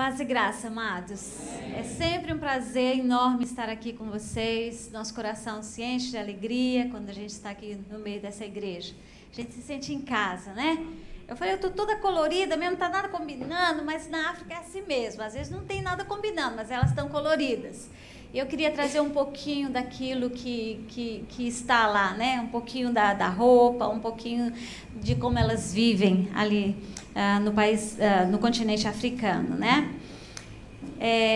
Paz e graça, amados. É sempre um prazer enorme estar aqui com vocês. Nosso coração se enche de alegria quando a gente está aqui no meio dessa igreja. A gente se sente em casa, né? Eu falei, eu estou toda colorida mesmo, não está nada combinando, mas na África é assim mesmo. Às vezes não tem nada combinando, mas elas estão coloridas. E eu queria trazer um pouquinho daquilo que está lá, né? Um pouquinho da roupa, um pouquinho de como elas vivem ali no país, no continente africano, né?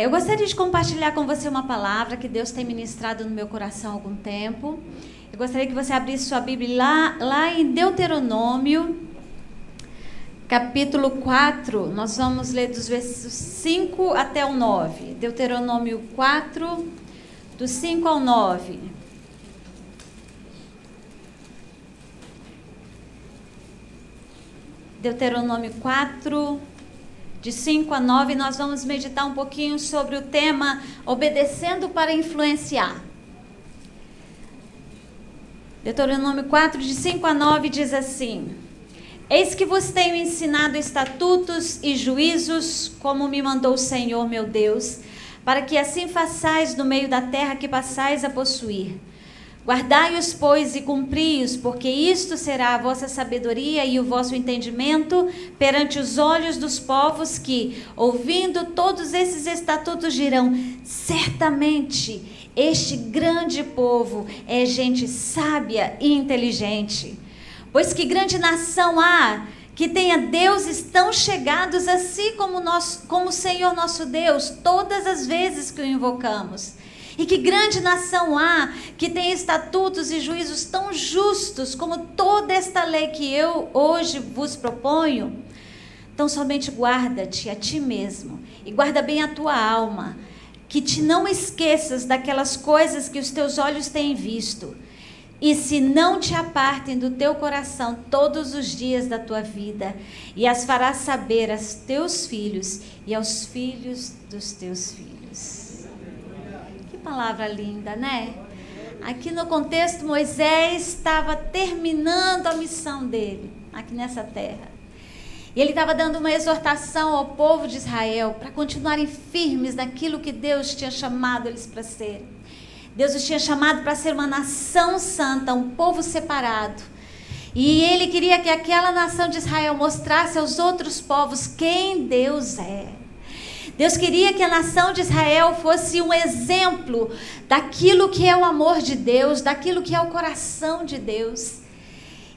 Eu gostaria de compartilhar com você uma palavra que Deus tem ministrado no meu coração há algum tempo. Eu gostaria que você abrisse sua Bíblia lá em Deuteronômio, capítulo 4, nós vamos ler dos versos 5 até o 9. Deuteronômio 4, do 5 ao 9. Deuteronômio 4, de 5 a 9, nós vamos meditar um pouquinho sobre o tema obedecendo para influenciar. Deuteronômio 4, de 5 a 9, diz assim: Eis que vos tenho ensinado estatutos e juízos, como me mandou o Senhor meu Deus, para que assim façais no meio da terra que passais a possuir. Guardai-os, pois, e cumpri-os, porque isto será a vossa sabedoria e o vosso entendimento perante os olhos dos povos que, ouvindo todos esses estatutos, dirão: certamente este grande povo é gente sábia e inteligente. Pois que grande nação há que tenha deuses tão chegados assim como o Senhor nosso Deus, todas as vezes que o invocamos. E que grande nação há que tenha estatutos e juízos tão justos como toda esta lei que eu hoje vos proponho. Então somente guarda-te a ti mesmo e guarda bem a tua alma, que te não esqueças daquelas coisas que os teus olhos têm visto, e se não te apartem do teu coração todos os dias da tua vida, e as farás saber aos teus filhos e aos filhos dos teus filhos. Que palavra linda, né? Aqui no contexto, Moisés estava terminando a missão dele, aqui nessa terra. E ele estava dando uma exortação ao povo de Israel para continuarem firmes naquilo que Deus tinha chamado eles para serem. Deus os tinha chamado para ser uma nação santa, um povo separado. E ele queria que aquela nação de Israel mostrasse aos outros povos quem Deus é. Deus queria que a nação de Israel fosse um exemplo daquilo que é o amor de Deus, daquilo que é o coração de Deus.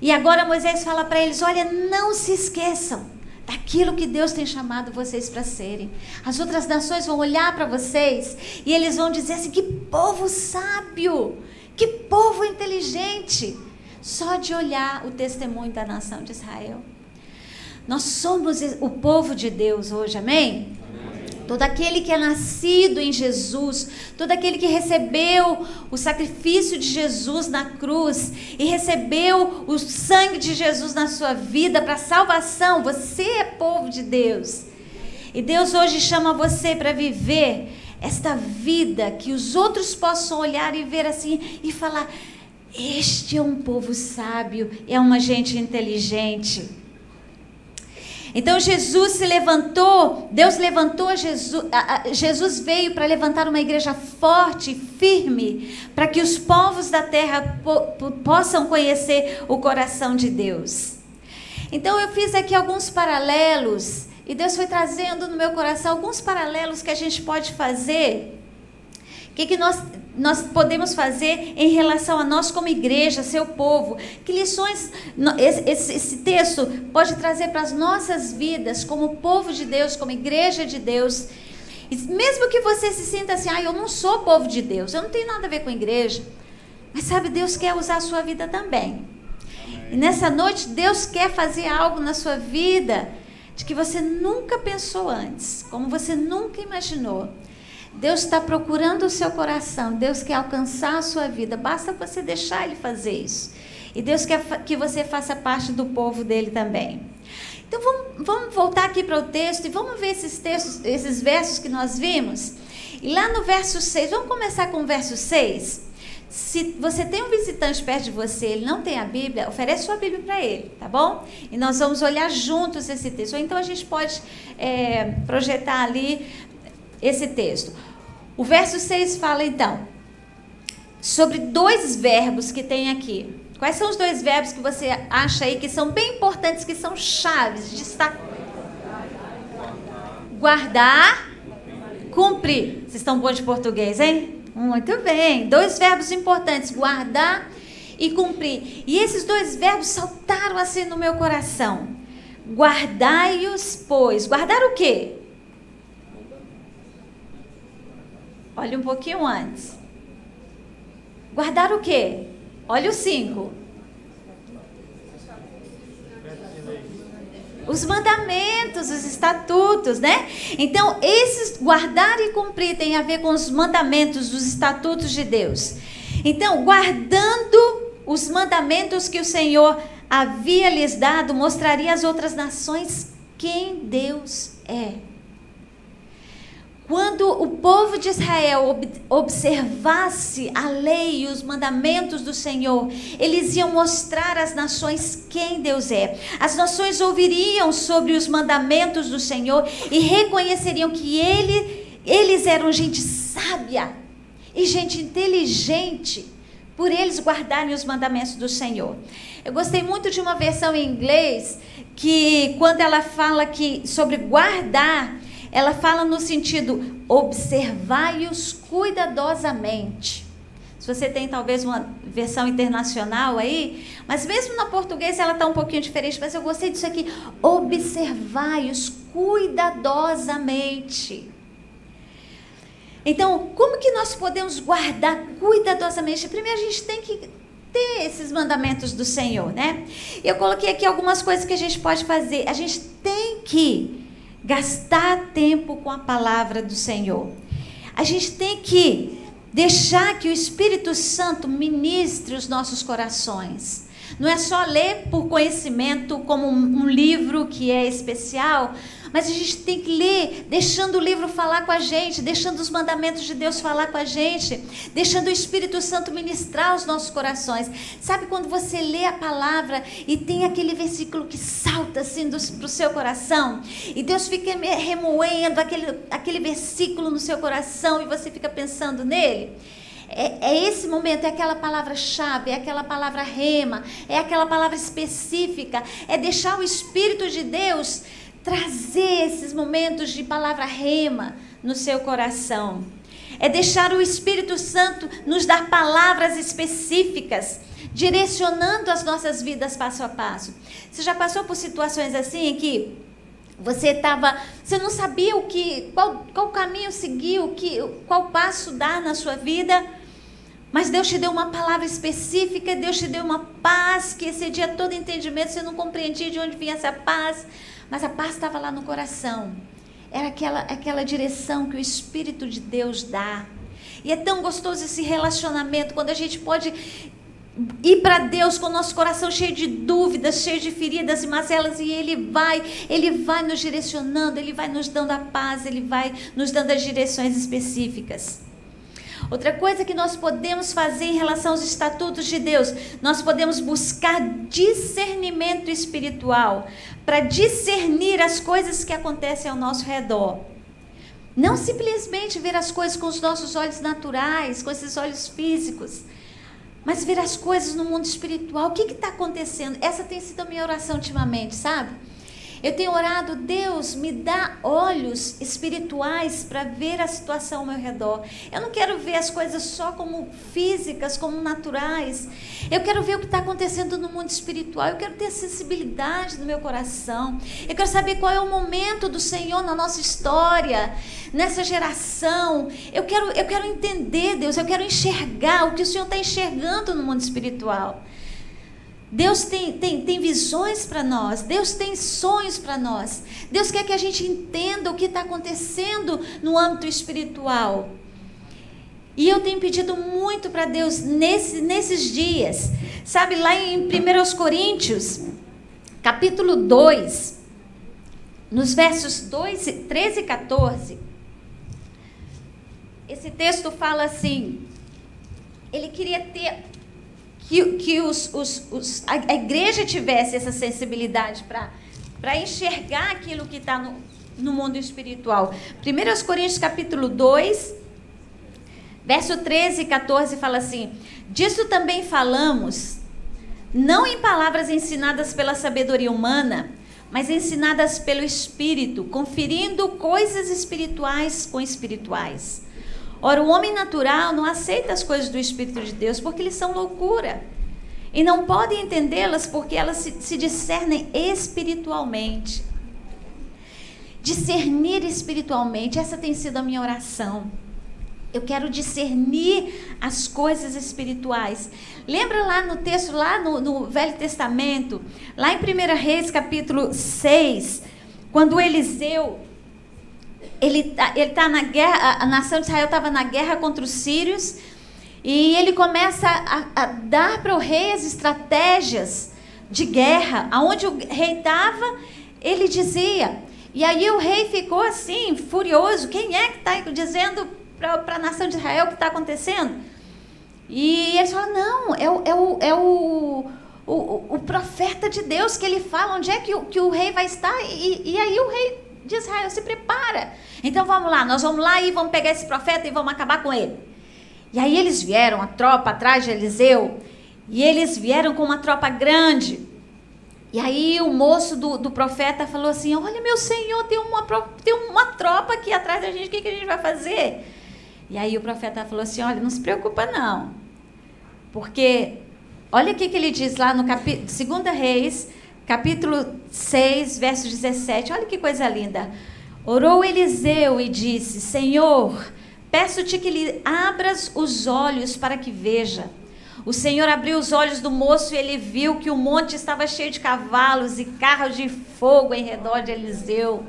E agora Moisés fala para eles: olha, não se esqueçam daquilo que Deus tem chamado vocês para serem. As outras nações vão olhar para vocês e eles vão dizer assim: que povo sábio, que povo inteligente. Só de olhar o testemunho da nação de Israel. Nós somos o povo de Deus hoje, amém? Todo aquele que é nascido em Jesus, todo aquele que recebeu o sacrifício de Jesus na cruz e recebeu o sangue de Jesus na sua vida para salvação, você é povo de Deus. E Deus hoje chama você para viver esta vida que os outros possam olhar e ver assim e falar: este é um povo sábio, é uma gente inteligente. Então Jesus se levantou, Deus levantou Jesus, Jesus veio para levantar uma igreja forte, firme, para que os povos da terra possam conhecer o coração de Deus. Então eu fiz aqui alguns paralelos, e Deus foi trazendo no meu coração alguns paralelos que a gente pode fazer. O que nós podemos fazer em relação a nós como igreja, seu povo? Que lições esse texto pode trazer para as nossas vidas como povo de Deus, como igreja de Deus? E mesmo que você se sinta assim: eu não sou povo de Deus, eu não tenho nada a ver com a igreja. Mas sabe, Deus quer usar a sua vida também. E nessa noite Deus quer fazer algo na sua vida de que você nunca pensou antes, como você nunca imaginou. Deus está procurando o seu coração, Deus quer alcançar a sua vida, basta você deixar Ele fazer isso. E Deus quer que você faça parte do povo dele também. Então vamos voltar aqui para o texto e vamos ver esses versos que nós vimos. E lá no verso 6, vamos começar com o verso 6. Se você tem um visitante perto de você, ele não tem a Bíblia, oferece sua Bíblia para ele, tá bom? E nós vamos olhar juntos esse texto. Ou então a gente pode projetar ali esse texto. O verso 6 fala então sobre 2 verbos que tem aqui. Quais são os 2 verbos que você acha aí que são bem importantes, que são chaves, destacar? Guardar, cumprir. Vocês estão bons de português, hein? Muito bem. 2 verbos importantes, guardar e cumprir. E esses 2 verbos saltaram assim no meu coração. Guardai-os, pois. Guardar o quê? Olha um pouquinho antes. Guardar o quê? Olha o 5. Os mandamentos, os estatutos, né? Então, esses guardar e cumprir tem a ver com os mandamentos, os estatutos de Deus. Então, guardando os mandamentos que o Senhor havia lhes dado, mostraria às outras nações quem Deus é. Quando o povo de Israel observasse a lei e os mandamentos do Senhor, eles iam mostrar às nações quem Deus é. As nações ouviriam sobre os mandamentos do Senhor e reconheceriam que eles eram gente sábia e gente inteligente, por eles guardarem os mandamentos do Senhor. Eu gostei muito de uma versão em inglês, que quando ela fala sobre guardar, ela fala no sentido, observai-os cuidadosamente. Se você tem talvez uma versão internacional aí, mas mesmo na portuguesa ela está um pouquinho diferente, mas eu gostei disso aqui, observai-os cuidadosamente. Então, como que nós podemos guardar cuidadosamente? Primeiro a gente tem que ter esses mandamentos do Senhor, né? Eu coloquei aqui algumas coisas que a gente pode fazer. A gente tem que gastar tempo com a palavra do Senhor. A gente tem que deixar que o Espírito Santo ministre os nossos corações. Não é só ler por conhecimento como um livro que é especial, mas a gente tem que ler, deixando o livro falar com a gente, deixando os mandamentos de Deus falar com a gente, deixando o Espírito Santo ministrar os nossos corações. Sabe quando você lê a palavra e tem aquele versículo que salta assim para o seu coração, e Deus fica remoendo aquele versículo no seu coração e você fica pensando nele? É esse momento, é aquela palavra-chave, é aquela palavra rema, é aquela palavra específica, é deixar o Espírito de Deus trazer esses momentos de palavra rema no seu coração. É deixar o Espírito Santo nos dar palavras específicas, direcionando as nossas vidas passo a passo. Você já passou por situações assim em que você não sabia qual caminho seguir, qual passo dar na sua vida, mas Deus te deu uma palavra específica, Deus te deu uma paz que excedia todo entendimento, você não compreendia de onde vinha essa paz, mas a paz estava lá no coração. Era aquela direção que o Espírito de Deus dá. E é tão gostoso esse relacionamento, quando a gente pode ir para Deus com o nosso coração cheio de dúvidas, cheio de feridas e mazelas, e Ele vai nos direcionando, Ele vai nos dando a paz, Ele vai nos dando as direções específicas. Outra coisa que nós podemos fazer em relação aos estatutos de Deus, nós podemos buscar discernimento espiritual, para discernir as coisas que acontecem ao nosso redor. Não simplesmente ver as coisas com os nossos olhos naturais, com esses olhos físicos, mas ver as coisas no mundo espiritual. O que está acontecendo? Essa tem sido a minha oração ultimamente, sabe? Eu tenho orado, Deus, me dá olhos espirituais para ver a situação ao meu redor. Eu não quero ver as coisas só como físicas, como naturais. Eu quero ver o que está acontecendo no mundo espiritual. Eu quero ter sensibilidade no meu coração. Eu quero saber qual é o momento do Senhor na nossa história, nessa geração. Eu quero entender, Deus, eu quero enxergar o que o Senhor está enxergando no mundo espiritual. Deus tem visões para nós, Deus tem sonhos para nós, Deus quer que a gente entenda o que está acontecendo no âmbito espiritual. E eu tenho pedido muito para Deus nesses dias, sabe, lá em 1 Coríntios, capítulo 2, nos versos 13 e 14, esse texto fala assim: ele queria ter que a igreja tivesse essa sensibilidade para enxergar aquilo que está no mundo espiritual. 1 Coríntios capítulo 2, verso 13 e 14 fala assim: disso também falamos, não em palavras ensinadas pela sabedoria humana, mas ensinadas pelo Espírito, conferindo coisas espirituais com espirituais. Ora, o homem natural não aceita as coisas do Espírito de Deus, porque eles são loucura, e não podem entendê-las, porque elas se discernem espiritualmente. Discernir espiritualmente, essa tem sido a minha oração. Eu quero discernir as coisas espirituais. Lembra lá no texto, lá no Velho Testamento, lá em 1 Reis, capítulo 6, quando Eliseu, ele tá na guerra, a nação de Israel estava na guerra contra os sírios, e ele começa a dar para o rei as estratégias de guerra. Aonde o rei estava, ele dizia. E aí o rei ficou assim, furioso. Quem é que está dizendo para a nação de Israel o que está acontecendo? E eles falam, não, é o profeta de Deus que ele fala onde é que o rei vai estar. E aí o rei de Israel se prepara. Então vamos lá, nós vamos lá e vamos pegar esse profeta e vamos acabar com ele. E aí eles vieram, a tropa atrás de Eliseu, e eles vieram com uma tropa grande. E aí o moço do profeta falou assim: olha, meu senhor, tem uma tropa aqui atrás da gente, o que a gente vai fazer? E aí o profeta falou assim: olha, não se preocupa não, porque olha o que ele diz lá no 2 Reis, capítulo 6, verso 17, olha que coisa linda. Orou Eliseu e disse: Senhor, peço-te que lhe abras os olhos para que veja. O Senhor abriu os olhos do moço e ele viu que o monte estava cheio de cavalos e carros de fogo em redor de Eliseu.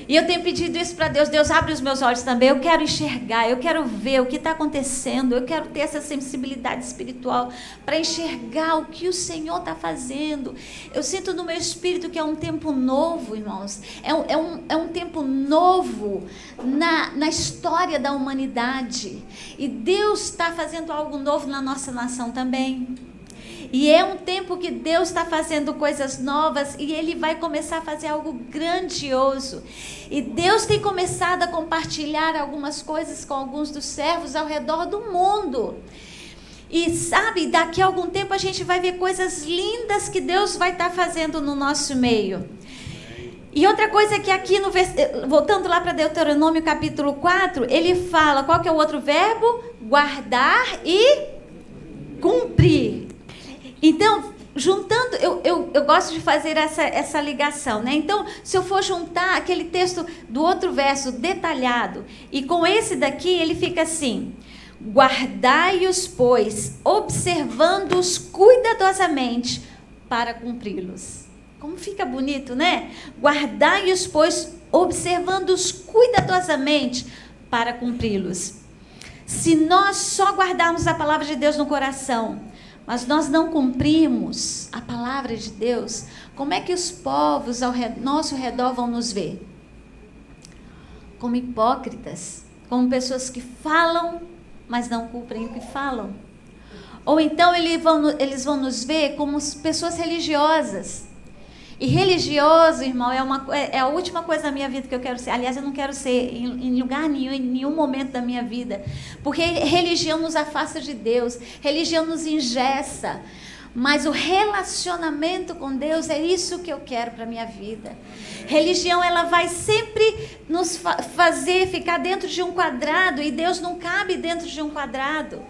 E eu tenho pedido isso para Deus. Deus, abre os meus olhos também. Eu quero enxergar, eu quero ver o que está acontecendo. Eu quero ter essa sensibilidade espiritual para enxergar o que o Senhor está fazendo. Eu sinto no meu espírito que é um tempo novo, irmãos. É um tempo novo na história da humanidade. E Deus está fazendo algo novo na nossa nação também. E é um tempo que Deus está fazendo coisas novas e Ele vai começar a fazer algo grandioso. E Deus tem começado a compartilhar algumas coisas com alguns dos servos ao redor do mundo. E sabe, daqui a algum tempo a gente vai ver coisas lindas que Deus vai estar fazendo no nosso meio. E outra coisa que aqui, voltando lá para Deuteronômio capítulo 4, ele fala, qual que é o outro verbo? Guardar e cumprir. Então, juntando, eu gosto de fazer essa ligação, né? Então, se eu for juntar aquele texto do outro verso detalhado, e com esse daqui, ele fica assim: guardai-os, pois, observando-os cuidadosamente para cumpri-los. Como fica bonito, né? Guardai-os, pois, observando-os cuidadosamente para cumpri-los. Se nós só guardarmos a palavra de Deus no coração, mas nós não cumprimos a palavra de Deus, como é que os povos ao nosso redor vão nos ver? Como hipócritas, como pessoas que falam, mas não cumprem o que falam. Ou então eles vão nos ver como pessoas religiosas. E religioso, irmão, é a última coisa da minha vida que eu quero ser. Aliás, eu não quero ser em lugar nenhum, em nenhum momento da minha vida. Porque religião nos afasta de Deus. Religião nos engessa. Mas o relacionamento com Deus é isso que eu quero para a minha vida. Religião, ela vai sempre nos fazer ficar dentro de um quadrado. E Deus não cabe dentro de um quadrado.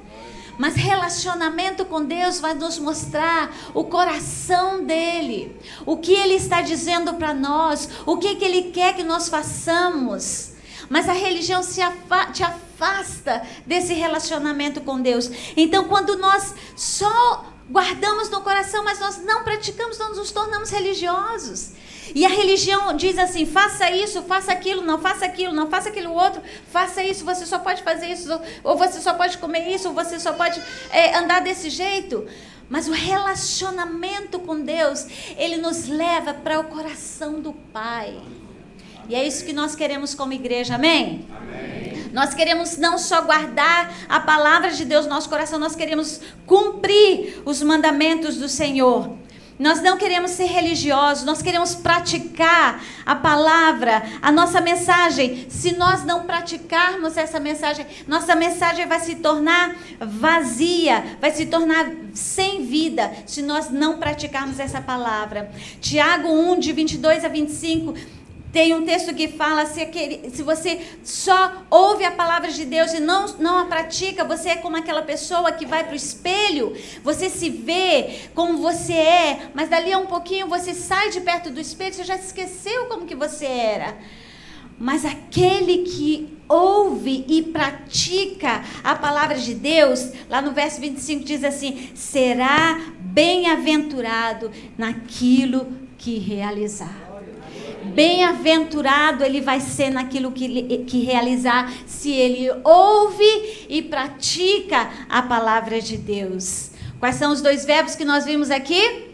Mas relacionamento com Deus vai nos mostrar o coração dele, o que ele está dizendo para nós, o que ele quer que nós façamos. Mas a religião te afasta desse relacionamento com Deus. Então, quando nós só guardamos no coração, mas nós não praticamos, nós nos tornamos religiosos. E a religião diz assim: faça isso, faça aquilo, não faça aquilo, não faça aquilo outro, faça isso, você só pode fazer isso, ou você só pode comer isso, ou você só pode andar desse jeito. Mas o relacionamento com Deus, ele nos leva para o coração do Pai. E é isso que nós queremos como igreja, amém? Amém. Nós queremos não só guardar a palavra de Deus no nosso coração, nós queremos cumprir os mandamentos do Senhor. Nós não queremos ser religiosos, nós queremos praticar a palavra, a nossa mensagem. Se nós não praticarmos essa mensagem, nossa mensagem vai se tornar vazia, vai se tornar sem vida, se nós não praticarmos essa palavra. Tiago 1, de 22 a 25, tem um texto que fala, se você só ouve a palavra de Deus e não a pratica, você é como aquela pessoa que vai para o espelho, você se vê como você é, mas dali a um pouquinho você sai de perto do espelho, você já esqueceu como que você era. Mas aquele que ouve e pratica a palavra de Deus, lá no verso 25 diz assim, será bem-aventurado naquilo que realizar. Bem-aventurado ele vai ser naquilo que realizar, se ele ouve e pratica a palavra de Deus. Quais são os dois verbos que nós vimos aqui?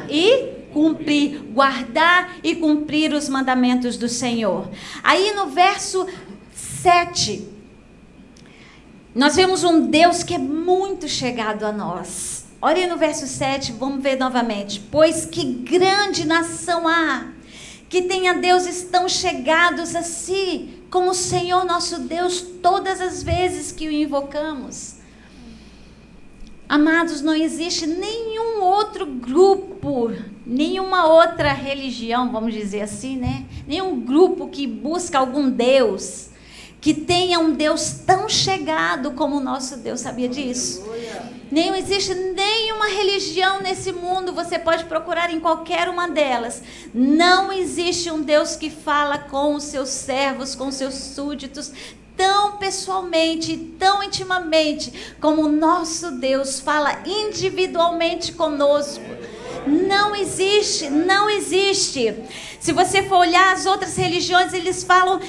E cumprir, guardar e cumprir os mandamentos do Senhor. Aí no verso 7, nós vemos um Deus que é muito chegado a nós. Olha no verso 7, vamos ver novamente. Pois que grande nação há, que tenha deuses tão chegados a si, como o Senhor nosso Deus, todas as vezes que o invocamos. Amados, não existe nenhum outro grupo, nenhuma outra religião, vamos dizer assim, né? Nenhum grupo que busca algum Deus, que tenha um Deus tão chegado como o nosso Deus, sabia disso? Não existe nenhuma religião nesse mundo, você pode procurar em qualquer uma delas. Não existe um Deus que fala com os seus servos, com os seus súditos, tão pessoalmente, tão intimamente, como o nosso Deus fala individualmente conosco. Não existe, não existe. Se você for olhar as outras religiões, eles falam,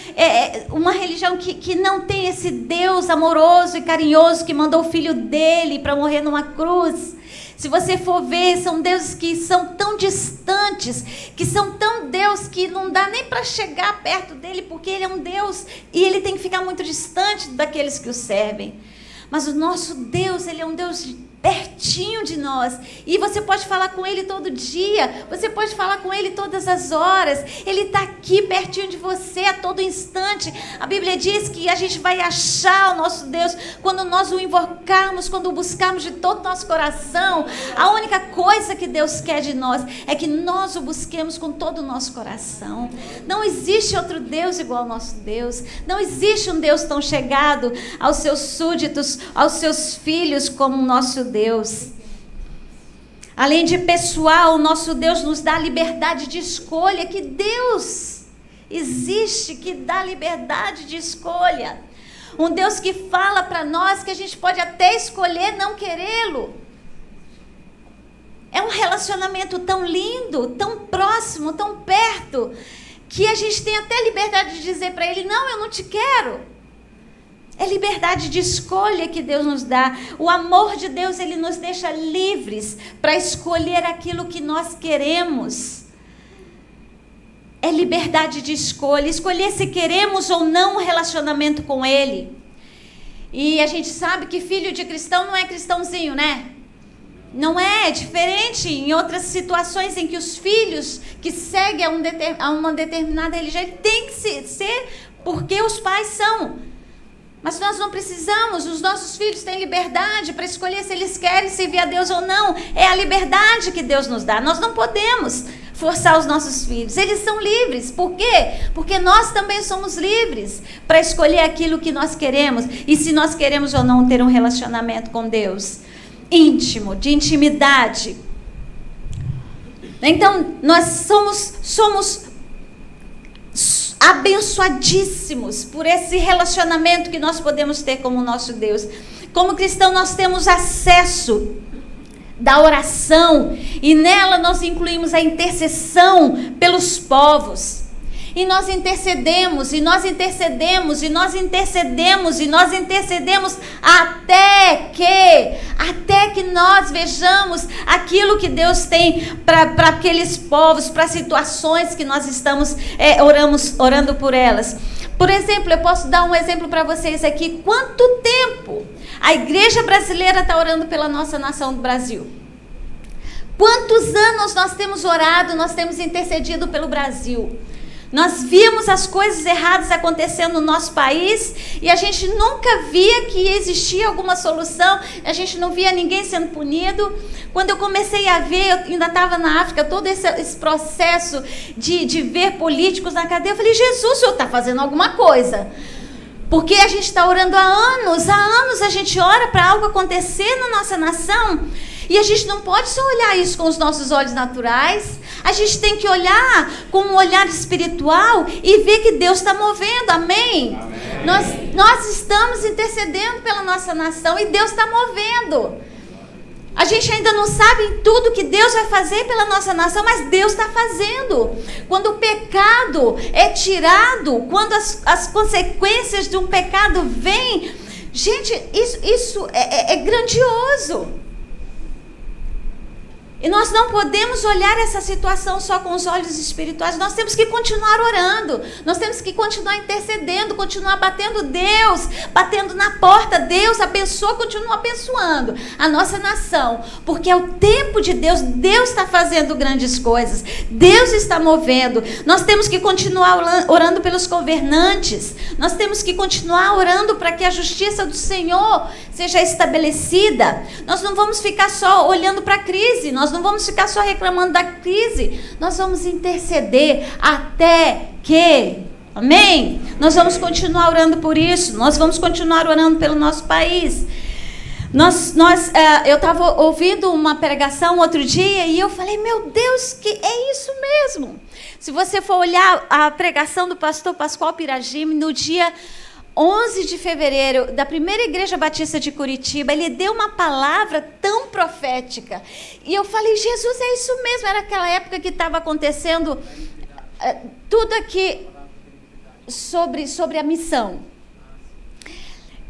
uma religião que não tem esse Deus amoroso e carinhoso que mandou o filho dele para morrer numa cruz. Se você for ver, são deuses que são tão distantes, que são tão Deus que não dá nem para chegar perto dele, porque ele é um Deus e ele tem que ficar muito distante daqueles que o servem. Mas o nosso Deus, ele é um Deus pertinho de nós, e você pode falar com ele todo dia, você pode falar com ele todas as horas, ele está aqui pertinho de você a todo instante. A Bíblia diz que a gente vai achar o nosso Deus quando nós o invocarmos, quando o buscarmos de todo o nosso coração. A única coisa que Deus quer de nós é que nós o busquemos com todo o nosso coração. Não existe outro Deus igual ao nosso Deus, não existe um Deus tão chegado aos seus súditos, aos seus filhos como o nosso Deus. Além de pessoal, o nosso Deus nos dá liberdade de escolha. Que Deus existe que dá liberdade de escolha? Um Deus que fala para nós que a gente pode até escolher não querê-lo. É um relacionamento tão lindo, tão próximo, tão perto, que a gente tem até liberdade de dizer para ele, não, eu não te quero. É liberdade de escolha que Deus nos dá. O amor de Deus, ele nos deixa livres para escolher aquilo que nós queremos. É liberdade de escolha, escolher se queremos ou não um relacionamento com ele. E a gente sabe que filho de cristão não é cristãozinho, né? Não é diferente em outras situações em que os filhos que seguem a uma determinada religião têm que ser porque os pais são. Mas nós não precisamos, os nossos filhos têm liberdade para escolher se eles querem servir a Deus ou não. É a liberdade que Deus nos dá. Nós não podemos forçar os nossos filhos. Eles são livres. Por quê? Porque nós também somos livres para escolher aquilo que nós queremos. E se nós queremos ou não ter um relacionamento com Deus íntimo, de intimidade. Então, nós somos abençoadíssimos por esse relacionamento que nós podemos ter com o nosso Deus. Como cristão, nós temos acesso da oração, e nela nós incluímos a intercessão pelos povos. E nós intercedemos, e nós intercedemos, e nós intercedemos, e nós intercedemos até que nós vejamos aquilo que Deus tem para aqueles povos, para situações que nós estamos orando por elas. Por exemplo, eu posso dar um exemplo para vocês aqui. Quanto tempo a igreja brasileira está orando pela nossa nação do Brasil? Quantos anos nós temos orado, nós temos intercedido pelo Brasil? Nós vimos as coisas erradas acontecendo no nosso país e a gente nunca via que existia alguma solução, a gente não via ninguém sendo punido. Quando eu comecei a ver, eu ainda estava na África, todo esse processo de ver políticos na cadeia, eu falei, Jesus, o Senhor está fazendo alguma coisa. Porque a gente está orando há anos a gente ora para algo acontecer na nossa nação. E a gente não pode só olhar isso com os nossos olhos naturais. A gente tem que olhar com um olhar espiritual e ver que Deus está movendo, amém? Nós estamos intercedendo pela nossa nação e Deus está movendo. A gente ainda não sabe tudo que Deus vai fazer pela nossa nação, mas Deus está fazendo. Quando o pecado é tirado, quando as consequências de um pecado vêm, gente, isso é grandioso. E nós não podemos olhar essa situação só com os olhos espirituais. Nós temos que continuar orando. Nós temos que continuar intercedendo, continuar batendo Deus, batendo na porta. Deus abençoa, continua abençoando a nossa nação. Porque é o tempo de Deus. Deus está fazendo grandes coisas. Deus está movendo. Nós temos que continuar orando pelos governantes. Nós temos que continuar orando para que a justiça do Senhor seja estabelecida. Nós não vamos ficar só olhando para a crise. Nós não vamos ficar só reclamando da crise. Nós vamos interceder até que, amém? Nós vamos continuar orando por isso. Nós vamos continuar orando pelo nosso país. Eu estava ouvindo uma pregação outro dia e eu falei, meu Deus, que é isso mesmo. Se você for olhar a pregação do pastor Pascoal Piragime, no dia 11 de fevereiro, da primeira igreja batista de Curitiba, ele deu uma palavra tão profética. E eu falei, Jesus, é isso mesmo. Era aquela época que estava acontecendo tudo aqui sobre a missão.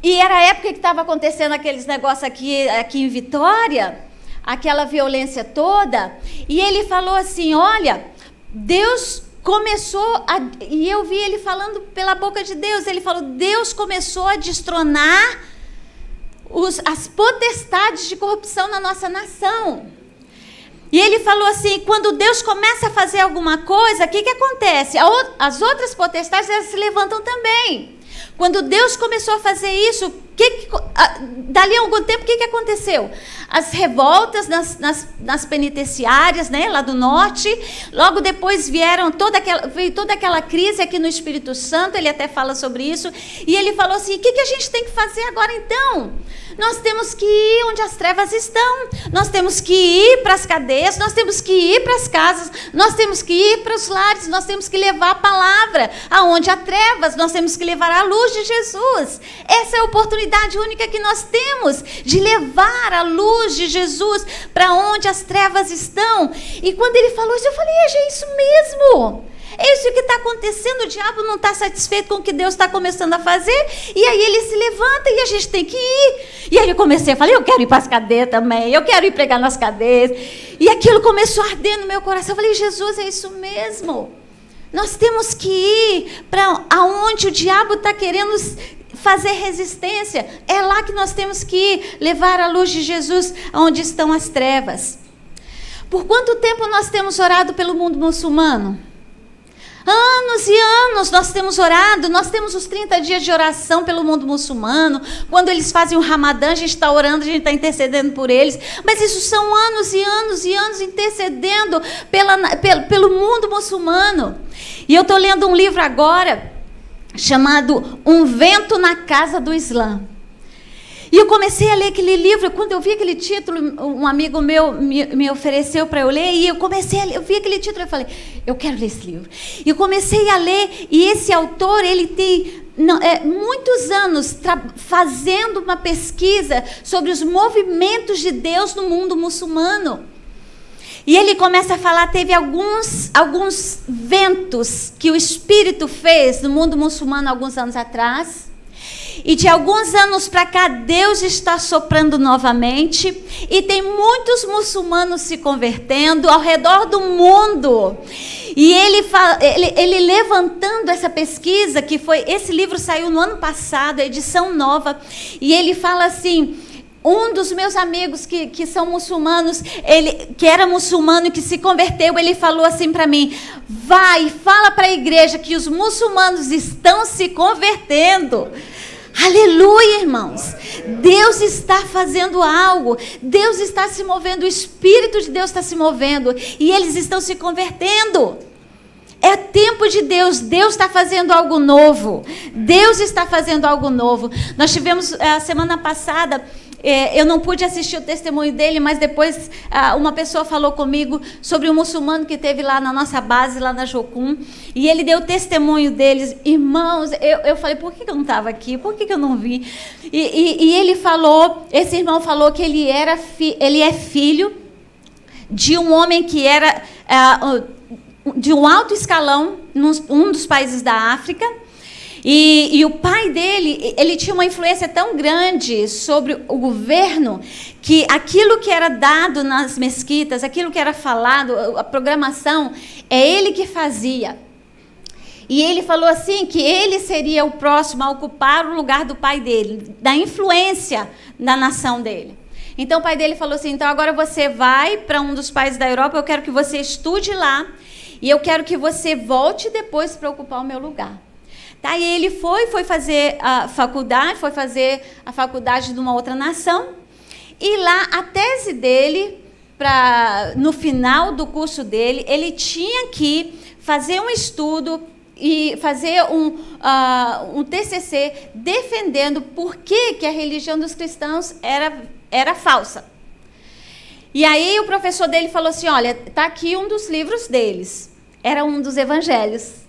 E era a época que estava acontecendo aqueles negócios aqui em Vitória, aquela violência toda. E ele falou assim, olha, Deus começou, e eu vi ele falando pela boca de Deus, ele falou, Deus começou a destronar as potestades de corrupção na nossa nação. E ele falou assim, quando Deus começa a fazer alguma coisa, o que acontece? As outras potestades, elas se levantam também. Quando Deus começou a fazer isso, dali a algum tempo, o que aconteceu? As revoltas nas penitenciárias, né, lá do norte, logo depois veio toda aquela crise aqui no Espírito Santo, ele até fala sobre isso, e ele falou assim, o que a gente tem que fazer agora então? Nós temos que ir onde as trevas estão, nós temos que ir para as cadeias, nós temos que ir para as casas, nós temos que ir para os lares, nós temos que levar a palavra aonde há trevas, nós temos que levar a luz de Jesus. Essa é a oportunidade única que nós temos de levar a luz de Jesus para onde as trevas estão. E quando ele falou isso, eu falei, é isso mesmo. É isso que está acontecendo, o diabo não está satisfeito com o que Deus está começando a fazer, e aí ele se levanta e a gente tem que ir. E aí eu comecei a falar, eu quero ir para as cadeias também, eu quero ir pregar nas cadeias. E aquilo começou a arder no meu coração, eu falei, Jesus, é isso mesmo. Nós temos que ir para aonde o diabo está querendo fazer resistência, é lá que nós temos que ir, levar a luz de Jesus aonde estão as trevas. Por quanto tempo nós temos orado pelo mundo muçulmano? Anos e anos nós temos orado, nós temos os 30 dias de oração pelo mundo muçulmano. Quando eles fazem o Ramadã, a gente está orando, a gente está intercedendo por eles. Mas isso são anos e anos e anos intercedendo pelo mundo muçulmano. E eu estou lendo um livro agora, chamado Um Vento na Casa do Islã. E eu comecei a ler aquele livro, quando eu vi aquele título, um amigo meu me ofereceu para eu ler, e eu comecei a ler, eu vi aquele título e falei, eu quero ler esse livro. E eu comecei a ler, e esse autor, ele tem muitos anos fazendo uma pesquisa sobre os movimentos de Deus no mundo muçulmano. E ele começa a falar, teve alguns ventos que o Espírito fez no mundo muçulmano alguns anos atrás. E de alguns anos para cá, Deus está soprando novamente. E tem muitos muçulmanos se convertendo ao redor do mundo. E ele levantando essa pesquisa, que foi... Esse livro saiu no ano passado, a edição nova. E ele fala assim... Um dos meus amigos que são muçulmanos, que era muçulmano e que se converteu, ele falou assim para mim: vai, fala para a igreja que os muçulmanos estão se convertendo. Aleluia, irmãos. Deus está fazendo algo. Deus está se movendo. O Espírito de Deus está se movendo. E eles estão se convertendo. É tempo de Deus. Deus está fazendo algo novo. Deus está fazendo algo novo. Nós tivemos a semana passada... eu não pude assistir o testemunho dele, mas depois uma pessoa falou comigo sobre um muçulmano que teve lá na nossa base, lá na Jocum, e ele deu o testemunho deles. Irmãos, eu falei, por que eu não estava aqui? Por que eu não vi? E ele falou, esse irmão falou que ele é filho de um homem que era de um alto escalão, num dos países da África. E o pai dele, ele tinha uma influência tão grande sobre o governo, que aquilo que era dado nas mesquitas, aquilo que era falado, a programação, é ele que fazia. E ele falou assim, que ele seria o próximo a ocupar o lugar do pai dele, da influência da nação dele. Então o pai dele falou assim, então agora você vai para um dos países da Europa, eu quero que você estude lá, e eu quero que você volte depois para ocupar o meu lugar. Aí ele foi fazer a faculdade de uma outra nação, e lá a tese dele, no final do curso dele, ele tinha que fazer um estudo e fazer um TCC defendendo por que a religião dos cristãos era falsa. E aí o professor dele falou assim, olha, está aqui um dos livros deles, era um dos evangelhos.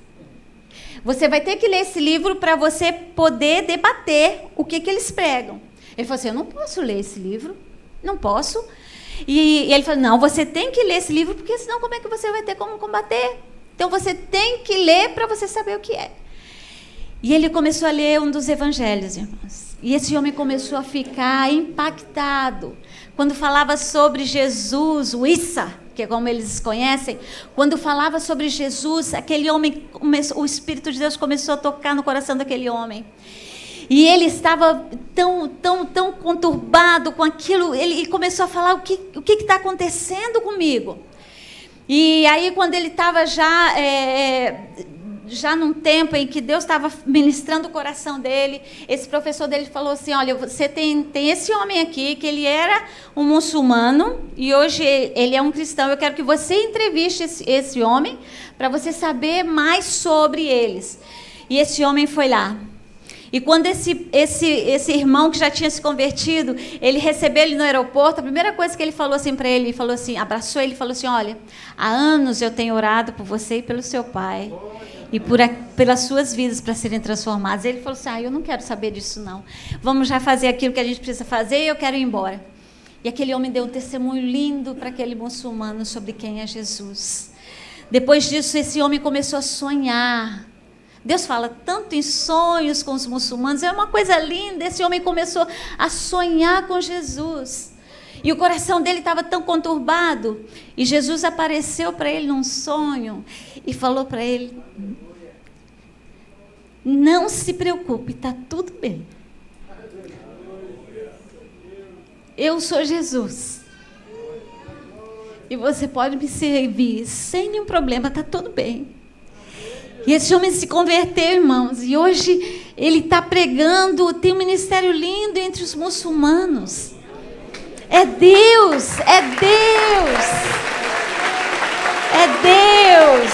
Você vai ter que ler esse livro para você poder debater o que eles pregam. Ele falou assim, eu não posso ler esse livro, não posso. E ele falou, não, você tem que ler esse livro, porque senão como é que você vai ter como combater? Então você tem que ler para você saber o que é. E ele começou a ler um dos evangelhos, irmãos. E esse homem começou a ficar impactado. Quando falava sobre Jesus, o Issa, que é como eles conhecem, quando falava sobre Jesus, aquele homem, o Espírito de Deus começou a tocar no coração daquele homem. E ele estava tão conturbado com aquilo, ele começou a falar, o que está acontecendo comigo? E aí, quando ele estava já num tempo em que Deus estava ministrando o coração dele, esse professor dele falou assim, olha, você tem esse homem aqui, que ele era um muçulmano, e hoje ele é um cristão, eu quero que você entreviste esse homem, para você saber mais sobre eles. E esse homem foi lá. E quando esse irmão que já tinha se convertido, ele recebeu ele no aeroporto, a primeira coisa que ele falou assim para ele, falou assim, abraçou ele e falou assim, olha, há anos eu tenho orado por você e pelo seu pai, e pelas suas vidas para serem transformadas. Ele falou assim, eu não quero saber disso não, vamos já fazer aquilo que a gente precisa fazer e eu quero ir embora. E aquele homem deu um testemunho lindo para aquele muçulmano sobre quem é Jesus. Depois disso, esse homem começou a sonhar. Deus fala tanto em sonhos com os muçulmanos, é uma coisa linda. Esse homem começou a sonhar com Jesus. E o coração dele estava tão conturbado. E Jesus apareceu para ele num sonho e falou para ele, não se preocupe, está tudo bem. Eu sou Jesus. E você pode me servir sem nenhum problema, está tudo bem. E esse homem se converteu, irmãos, e hoje ele está pregando, tem um ministério lindo entre os muçulmanos. É Deus, é Deus, é Deus.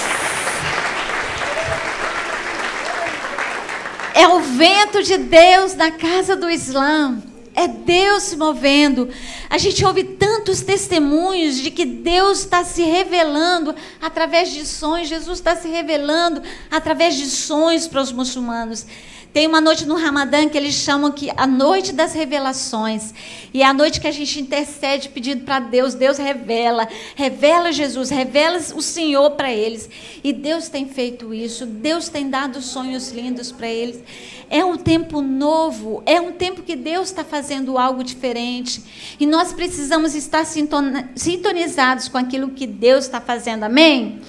É o vento de Deus na casa do Islã. É Deus se movendo. A gente ouve tantos testemunhos de que Deus está se revelando através de sonhos. Jesus está se revelando através de sonhos para os muçulmanos. Tem uma noite no Ramadã que eles chamam que a noite das revelações. E é a noite que a gente intercede pedindo para Deus. Deus revela. Revela Jesus. Revela o Senhor para eles. E Deus tem feito isso. Deus tem dado sonhos lindos para eles. É um tempo novo. É um tempo que Deus está fazendo algo diferente. E nós precisamos estar sintonizados com aquilo que Deus está fazendo. Amém?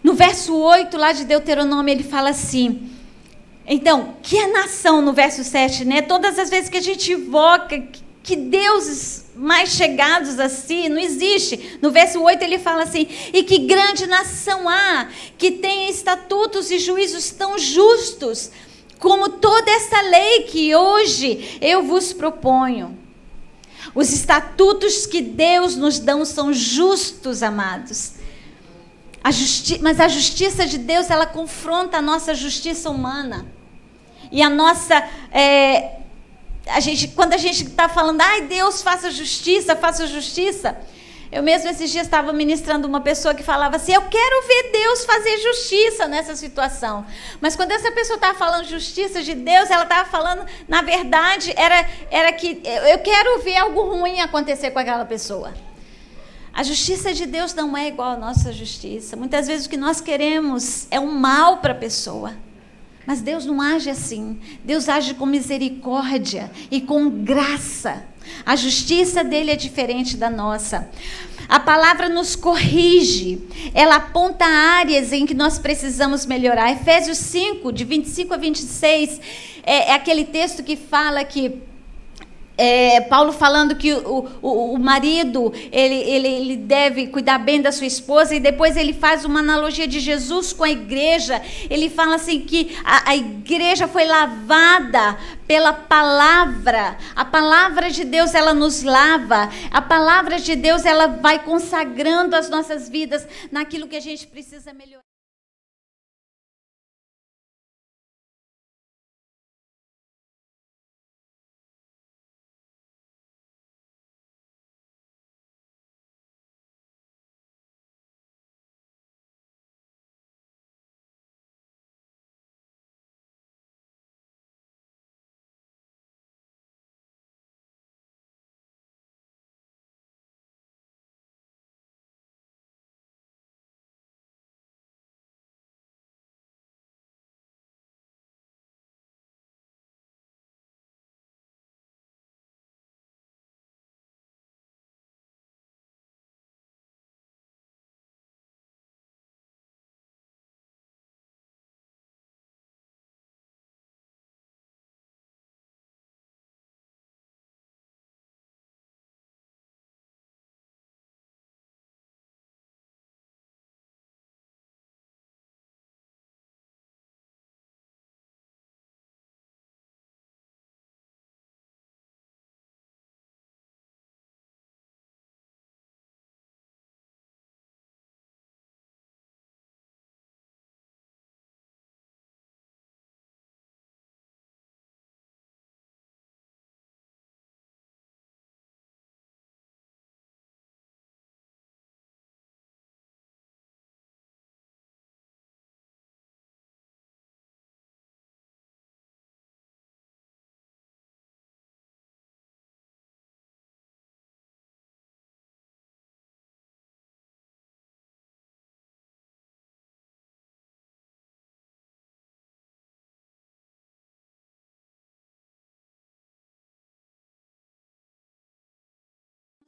No verso 8 lá de Deuteronômio, ele fala assim... Então, que é nação no verso 7, né? Todas as vezes que a gente invoca que deuses mais chegados a si, não existe. No verso 8 ele fala assim, e que grande nação há, que tem estatutos e juízos tão justos, como toda essa lei que hoje eu vos proponho. Os estatutos que Deus nos dá são justos, amados. Mas a justiça de Deus, ela confronta a nossa justiça humana. E a nossa... quando a gente está falando, ai, Deus, faça justiça, faça justiça. Eu mesmo esses dias estava ministrando uma pessoa que falava assim, eu quero ver Deus fazer justiça nessa situação. Mas quando essa pessoa estava falando justiça de Deus, ela estava falando, na verdade, era que eu quero ver algo ruim acontecer com aquela pessoa. A justiça de Deus não é igual à nossa justiça. Muitas vezes o que nós queremos é um mal para a pessoa. Mas Deus não age assim. Deus age com misericórdia e com graça. A justiça dele é diferente da nossa. A palavra nos corrige. Ela aponta áreas em que nós precisamos melhorar. Efésios 5, de 25 a 26, é aquele texto que fala que Paulo falando que o marido ele deve cuidar bem da sua esposa, e depois ele faz uma analogia de Jesus com a igreja. Ele fala assim que a igreja foi lavada pela palavra. A palavra de Deus, ela nos lava. A palavra de Deus, ela vai consagrando as nossas vidas naquilo que a gente precisa melhorar.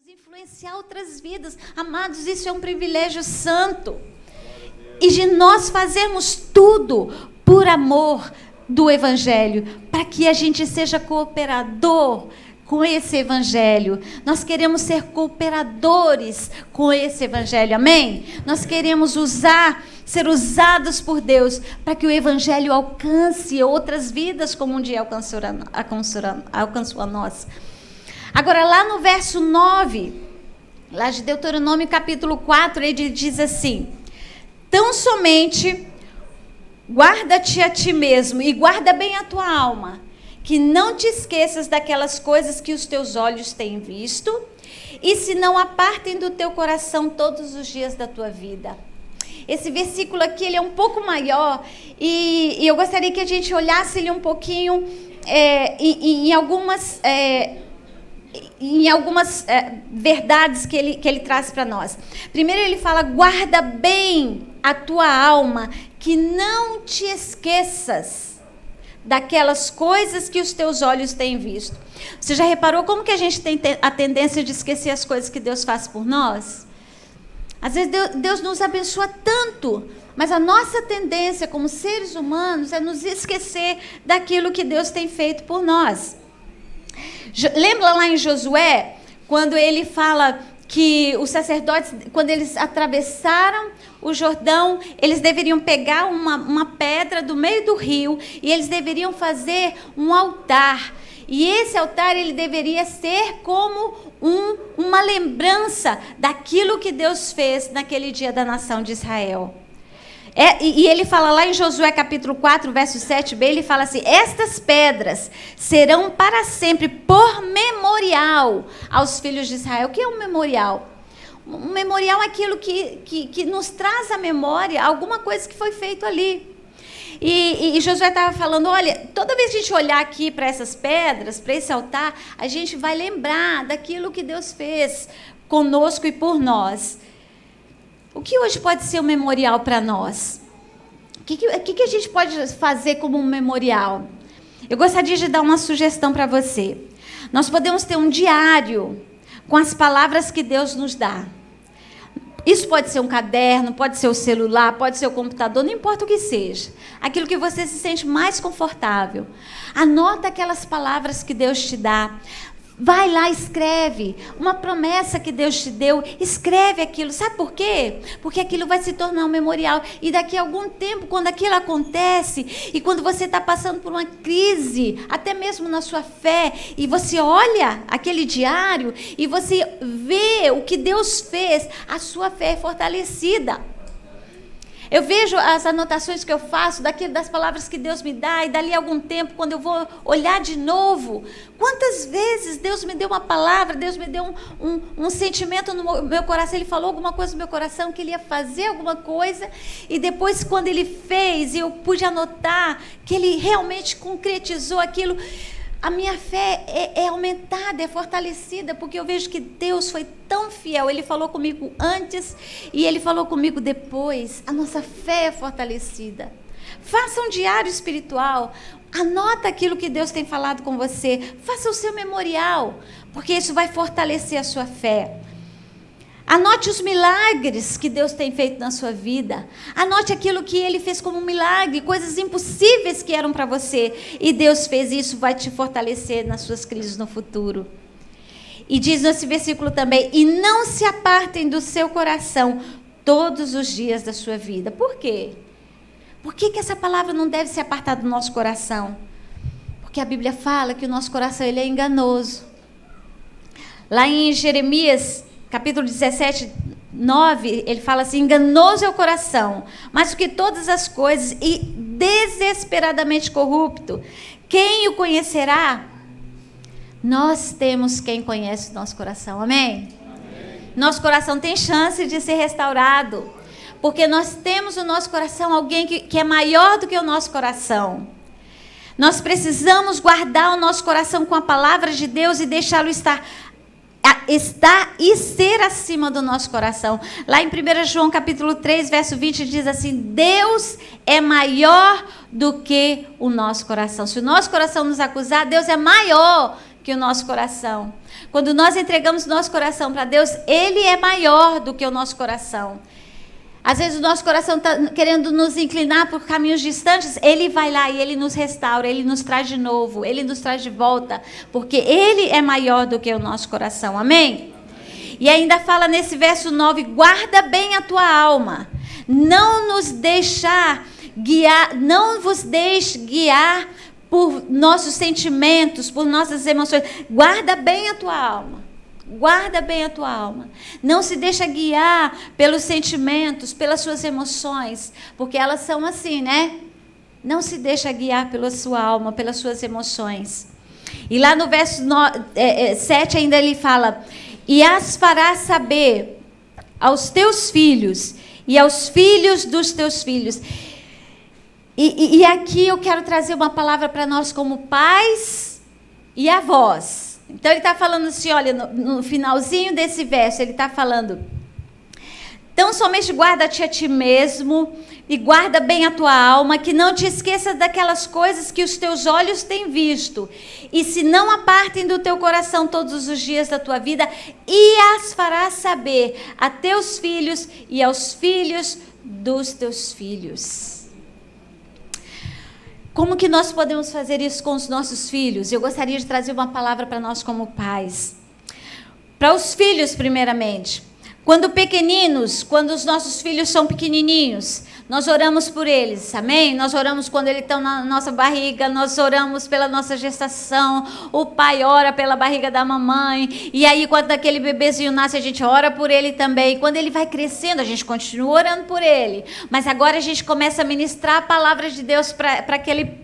Influenciar outras vidas. Amados, isso é um privilégio santo. E de nós fazermos tudo por amor do Evangelho, para que a gente seja cooperador com esse Evangelho. Nós queremos ser cooperadores com esse Evangelho, amém? Nós queremos ser usados por Deus, para que o Evangelho alcance outras vidas, como um dia alcançou a nossa. Agora, lá no verso 9, lá de Deuteronômio capítulo 4, ele diz assim: tão somente guarda-te a ti mesmo e guarda bem a tua alma, que não te esqueças daquelas coisas que os teus olhos têm visto, e se não apartem do teu coração todos os dias da tua vida. esse versículo aqui, ele é um pouco maior, e eu gostaria que a gente olhasse ele um pouquinho em algumas verdades que ele traz para nós. Primeiro ele fala: guarda bem a tua alma, que não te esqueças daquelas coisas que os teus olhos têm visto. Você já reparou como que a gente tem a tendência de esquecer as coisas que Deus faz por nós? Às vezes Deus nos abençoa tanto, mas a nossa tendência como seres humanos é nos esquecer daquilo que Deus tem feito por nós. Lembra lá em Josué, quando ele fala que os sacerdotes, quando eles atravessaram o Jordão, eles deveriam pegar uma pedra do meio do rio e eles deveriam fazer um altar. E esse altar, ele deveria ser como uma lembrança daquilo que Deus fez naquele dia da nação de Israel. E ele fala lá em Josué capítulo 4, verso 7b, ele fala assim: estas pedras serão para sempre por memorial aos filhos de Israel. O que é um memorial? Um memorial é aquilo que nos traz à memória alguma coisa que foi feito ali. E Josué estava falando: olha, toda vez que a gente olhar aqui para essas pedras, para esse altar, a gente vai lembrar daquilo que Deus fez conosco e por nós. O que hoje pode ser um memorial para nós? O que a gente pode fazer como um memorial? Eu gostaria de dar uma sugestão para você. Nós podemos ter um diário com as palavras que Deus nos dá. Isso pode ser um caderno, pode ser o celular, pode ser o computador, não importa o que seja. Aquilo que você se sente mais confortável. Anota aquelas palavras que Deus te dá. Vai lá, escreve uma promessa que Deus te deu, escreve aquilo. Sabe por quê? Porque aquilo vai se tornar um memorial. E daqui a algum tempo, quando aquilo acontece, e quando você está passando por uma crise, até mesmo na sua fé, e você olha aquele diário, e você vê o que Deus fez, a sua fé é fortalecida. Eu vejo as anotações que eu faço das palavras que Deus me dá, e dali a algum tempo, quando eu vou olhar de novo, quantas vezes Deus me deu uma palavra, Deus me deu um sentimento no meu coração, Ele falou alguma coisa no meu coração, que Ele ia fazer alguma coisa, e depois quando Ele fez, e eu pude anotar que Ele realmente concretizou aquilo, a minha fé é aumentada, é fortalecida, porque eu vejo que Deus foi tão fiel. Ele falou comigo antes e Ele falou comigo depois. A nossa fé é fortalecida. Faça um diário espiritual. Anota aquilo que Deus tem falado com você. Faça o seu memorial, porque isso vai fortalecer a sua fé. Anote os milagres que Deus tem feito na sua vida. Anote aquilo que Ele fez como um milagre, coisas impossíveis que eram para você. E Deus fez isso, vai te fortalecer nas suas crises no futuro. E diz nesse versículo também: e não se apartem do seu coração todos os dias da sua vida. Por quê? Por que essa palavra não deve se apartar do nosso coração? Porque a Bíblia fala que o nosso coração ele é enganoso. Lá em Jeremias capítulo 17, 9, ele fala assim: enganoso é o coração, mais do que todas as coisas, e desesperadamente corrupto. Quem o conhecerá? Nós temos quem conhece o nosso coração, amém? Nosso coração tem chance de ser restaurado, porque nós temos no nosso coração alguém que é maior do que o nosso coração. Nós precisamos guardar o nosso coração com a palavra de Deus e deixá-lo estar e ser acima do nosso coração. Lá em 1 João capítulo 3, verso 20, diz assim: Deus é maior do que o nosso coração. Se o nosso coração nos acusar, Deus é maior que o nosso coração. Quando nós entregamos o nosso coração para Deus, Ele é maior do que o nosso coração. Às vezes o nosso coração está querendo nos inclinar por caminhos distantes, Ele vai lá e Ele nos restaura, Ele nos traz de novo, Ele nos traz de volta, porque Ele é maior do que o nosso coração, amém? E ainda fala nesse verso 9, guarda bem a tua alma, não vos deixe guiar por nossos sentimentos, por nossas emoções, guarda bem a tua alma. Guarda bem a tua alma. Não se deixa guiar pelos sentimentos, pelas suas emoções, porque elas são assim, né? Não se deixa guiar pela sua alma, pelas suas emoções. E lá no verso 7 ainda ele fala: e as farás saber aos teus filhos, e aos filhos dos teus filhos. E aqui eu quero trazer uma palavra para nós como pais e avós. Então ele está falando assim, olha, no finalzinho desse verso, ele está falando: então somente guarda-te a ti mesmo e guarda bem a tua alma, que não te esqueças daquelas coisas que os teus olhos têm visto, e se não apartem do teu coração todos os dias da tua vida, e as farás saber a teus filhos e aos filhos dos teus filhos. Como que nós podemos fazer isso com os nossos filhos? Eu gostaria de trazer uma palavra para nós como pais. Para os filhos, primeiramente. Quando pequeninos, quando os nossos filhos são pequenininhos, nós oramos por eles, amém? Nós oramos quando eles estão na nossa barriga, nós oramos pela nossa gestação, o pai ora pela barriga da mamãe, e aí quando aquele bebezinho nasce, a gente ora por ele também. Quando ele vai crescendo, a gente continua orando por ele, mas agora a gente começa a ministrar a palavra de Deus para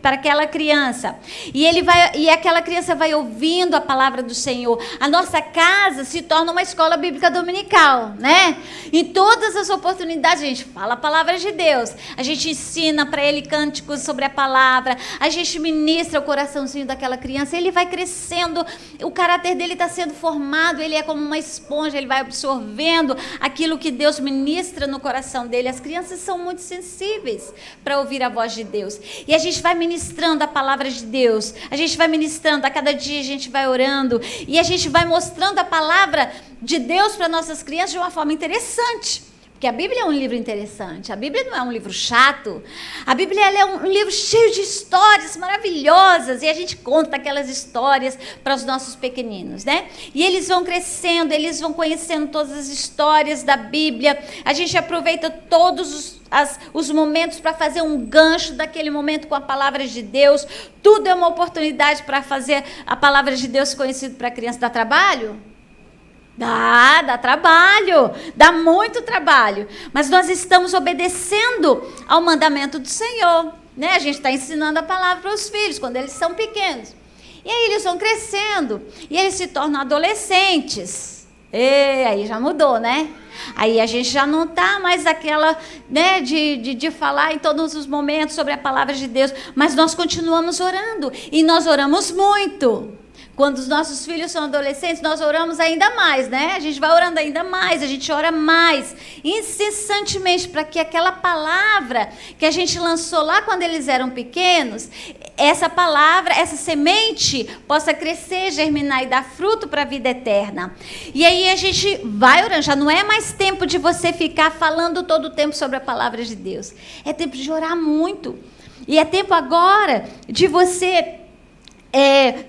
aquela criança, e aquela criança vai ouvindo a palavra do Senhor. A nossa casa se torna uma escola bíblica dominical, né? Em todas as oportunidades a gente fala a palavra de Deus, a gente ensina para ele cânticos sobre a palavra, a gente ministra o coraçãozinho daquela criança, ele vai crescendo, o caráter dele está sendo formado, ele é como uma esponja, ele vai absorvendo aquilo que Deus ministra no coração dele. As crianças são muito sensíveis para ouvir a voz de Deus, e a gente vai ministrando a palavra de Deus, a gente vai ministrando, a cada dia a gente vai orando, e a gente vai mostrando a palavra de Deus para nossas crianças de uma forma interessante, porque a Bíblia é um livro interessante, a Bíblia não é um livro chato, a Bíblia ela é um livro cheio de histórias maravilhosas, e a gente conta aquelas histórias para os nossos pequeninos, né? E eles vão crescendo, eles vão conhecendo todas as histórias da Bíblia, a gente aproveita todos os momentos para fazer um gancho daquele momento com a palavra de Deus. Tudo é uma oportunidade para fazer a palavra de Deus conhecida para a criança. Dá trabalho? Dá trabalho, dá muito trabalho, mas nós estamos obedecendo ao mandamento do Senhor, né? A gente está ensinando a palavra para os filhos quando eles são pequenos, e aí eles vão crescendo, e eles se tornam adolescentes, e aí já mudou, né? Aí a gente já não está mais aquela, né, de falar em todos os momentos sobre a palavra de Deus, mas nós continuamos orando, e nós oramos muito. Quando os nossos filhos são adolescentes, nós oramos ainda mais, né? A gente vai orando ainda mais, a gente ora mais, incessantemente, para que aquela palavra que a gente lançou lá quando eles eram pequenos, essa palavra, essa semente, possa crescer, germinar e dar fruto para a vida eterna. E aí a gente vai orando, já não é mais tempo de você ficar falando todo o tempo sobre a palavra de Deus. É tempo de orar muito. E é tempo agora de você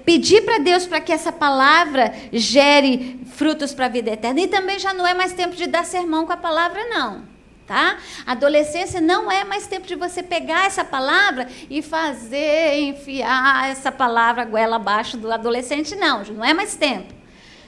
pedir para Deus para que essa palavra gere frutos para a vida eterna. E também já não é mais tempo de dar sermão com a palavra, não. Tá? Adolescência não é mais tempo de você pegar essa palavra e enfiar essa palavra goela abaixo do adolescente, não. Já não é mais tempo.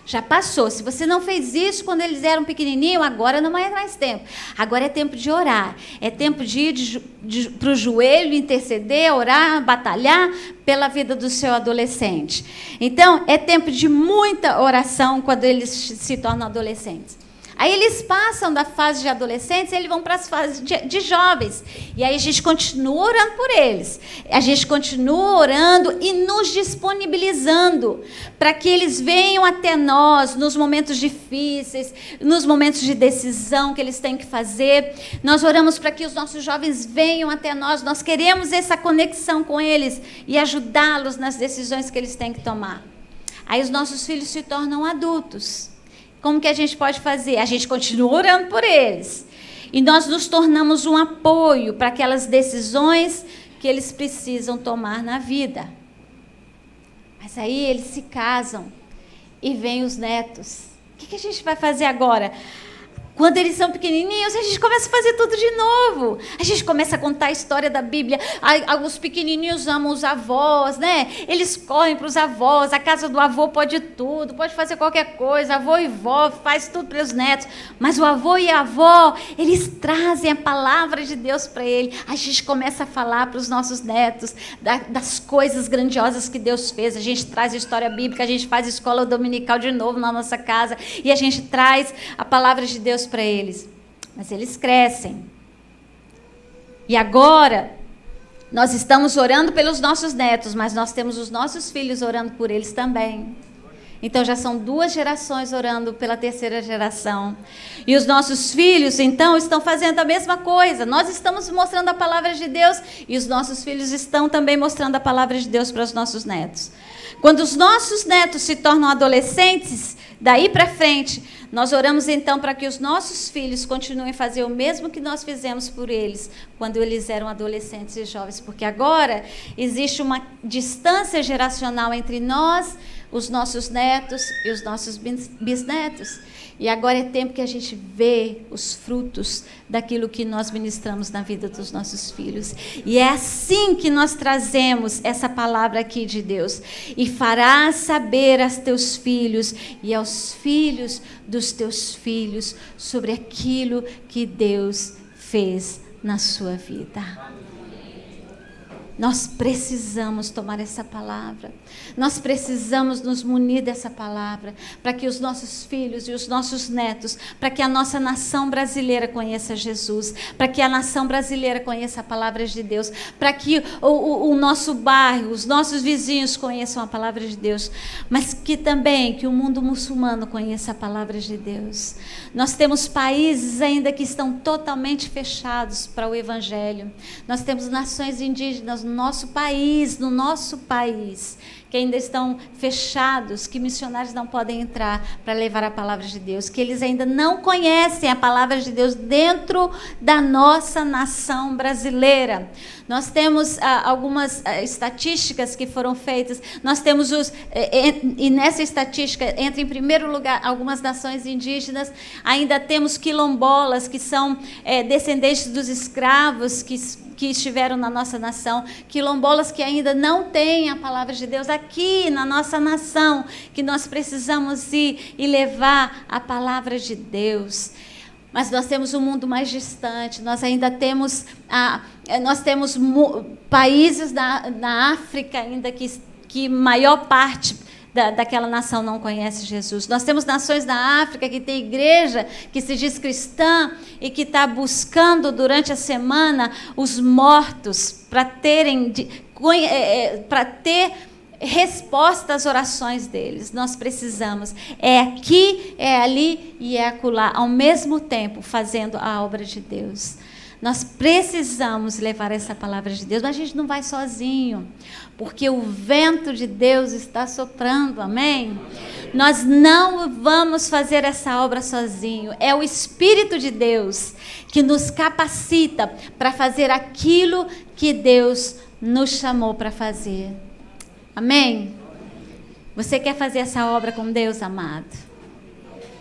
Já passou. Se você não fez isso quando eles eram pequenininhos, agora não é mais tempo. Agora é tempo de orar. É tempo de ir para o joelho, interceder, orar, batalhar pela vida do seu adolescente. Então, é tempo de muita oração quando eles se tornam adolescentes. Aí eles passam da fase de adolescentes e eles vão para as fases de jovens. E aí a gente continua orando por eles. A gente continua orando e nos disponibilizando para que eles venham até nós nos momentos difíceis, nos momentos de decisão que eles têm que fazer. Nós oramos para que os nossos jovens venham até nós. Nós queremos essa conexão com eles e ajudá-los nas decisões que eles têm que tomar. Aí os nossos filhos se tornam adultos. Como que a gente pode fazer? A gente continua orando por eles. E nós nos tornamos um apoio para aquelas decisões que eles precisam tomar na vida. Mas aí eles se casam e vêm os netos. O que a gente vai fazer agora? Quando eles são pequenininhos, a gente começa a fazer tudo de novo. A gente começa a contar a história da Bíblia. Os pequenininhos amam os avós, né? Eles correm para os avós. A casa do avô pode tudo, pode fazer qualquer coisa. Avô e vó faz tudo para os netos. Mas o avô e a avó, eles trazem a palavra de Deus para ele. A gente começa a falar para os nossos netos das coisas grandiosas que Deus fez. A gente traz a história bíblica, a gente faz escola dominical de novo na nossa casa. E a gente traz a palavra de Deus para eles. mas eles crescem. E agora, nós estamos orando pelos nossos netos, mas nós temos os nossos filhos orando por eles também. Então já são 2 gerações orando pela 3ª geração. E os nossos filhos, então, estão fazendo a mesma coisa. Nós estamos mostrando a palavra de Deus e os nossos filhos estão também mostrando a palavra de Deus para os nossos netos. Quando os nossos netos se tornam adolescentes, daí para frente, nós oramos então para que os nossos filhos continuem a fazer o mesmo que nós fizemos por eles quando eles eram adolescentes e jovens, porque agora existe uma distância geracional entre nós, os nossos netos e os nossos bisnetos. E agora é tempo que a gente vê os frutos daquilo que nós ministramos na vida dos nossos filhos. E é assim que nós trazemos essa palavra aqui de Deus. E farás saber aos teus filhos e aos filhos dos teus filhos sobre aquilo que Deus fez na sua vida. Nós precisamos tomar essa palavra. Nós precisamos nos munir dessa palavra para que os nossos filhos e os nossos netos, para que a nossa nação brasileira conheça Jesus, para que a nação brasileira conheça a palavra de Deus, para que o nosso bairro, os nossos vizinhos conheçam a palavra de Deus, mas que também que o mundo muçulmano conheça a palavra de Deus. Nós temos países ainda que estão totalmente fechados para o evangelho. Nós temos nações indígenas no nosso país, que ainda estão fechados, que missionários não podem entrar para levar a palavra de Deus, que eles ainda não conhecem a palavra de Deus dentro da nossa nação brasileira. Nós temos algumas estatísticas que foram feitas, nós temos e nessa estatística entra em primeiro lugar algumas nações indígenas, ainda temos quilombolas, que são descendentes dos escravos que estiveram na nossa nação, quilombolas que ainda não têm a palavra de Deus aqui na nossa nação, que nós precisamos ir e levar a palavra de Deus. Mas nós temos um mundo mais distante, nós ainda temos, países na África ainda que maior parte daquela nação não conhece Jesus. Nós temos nações na África que tem igreja que se diz cristã e que está buscando durante a semana os mortos para ter resposta às orações deles. Nós precisamos. É aqui, é ali e é acolá, ao mesmo tempo, fazendo a obra de Deus. Nós precisamos levar essa palavra de Deus, mas a gente não vai sozinho, porque o vento de Deus está soprando, amém? Nós não vamos fazer essa obra sozinho, é o Espírito de Deus que nos capacita para fazer aquilo que Deus nos chamou para fazer, amém? Você quer fazer essa obra com Deus, amado?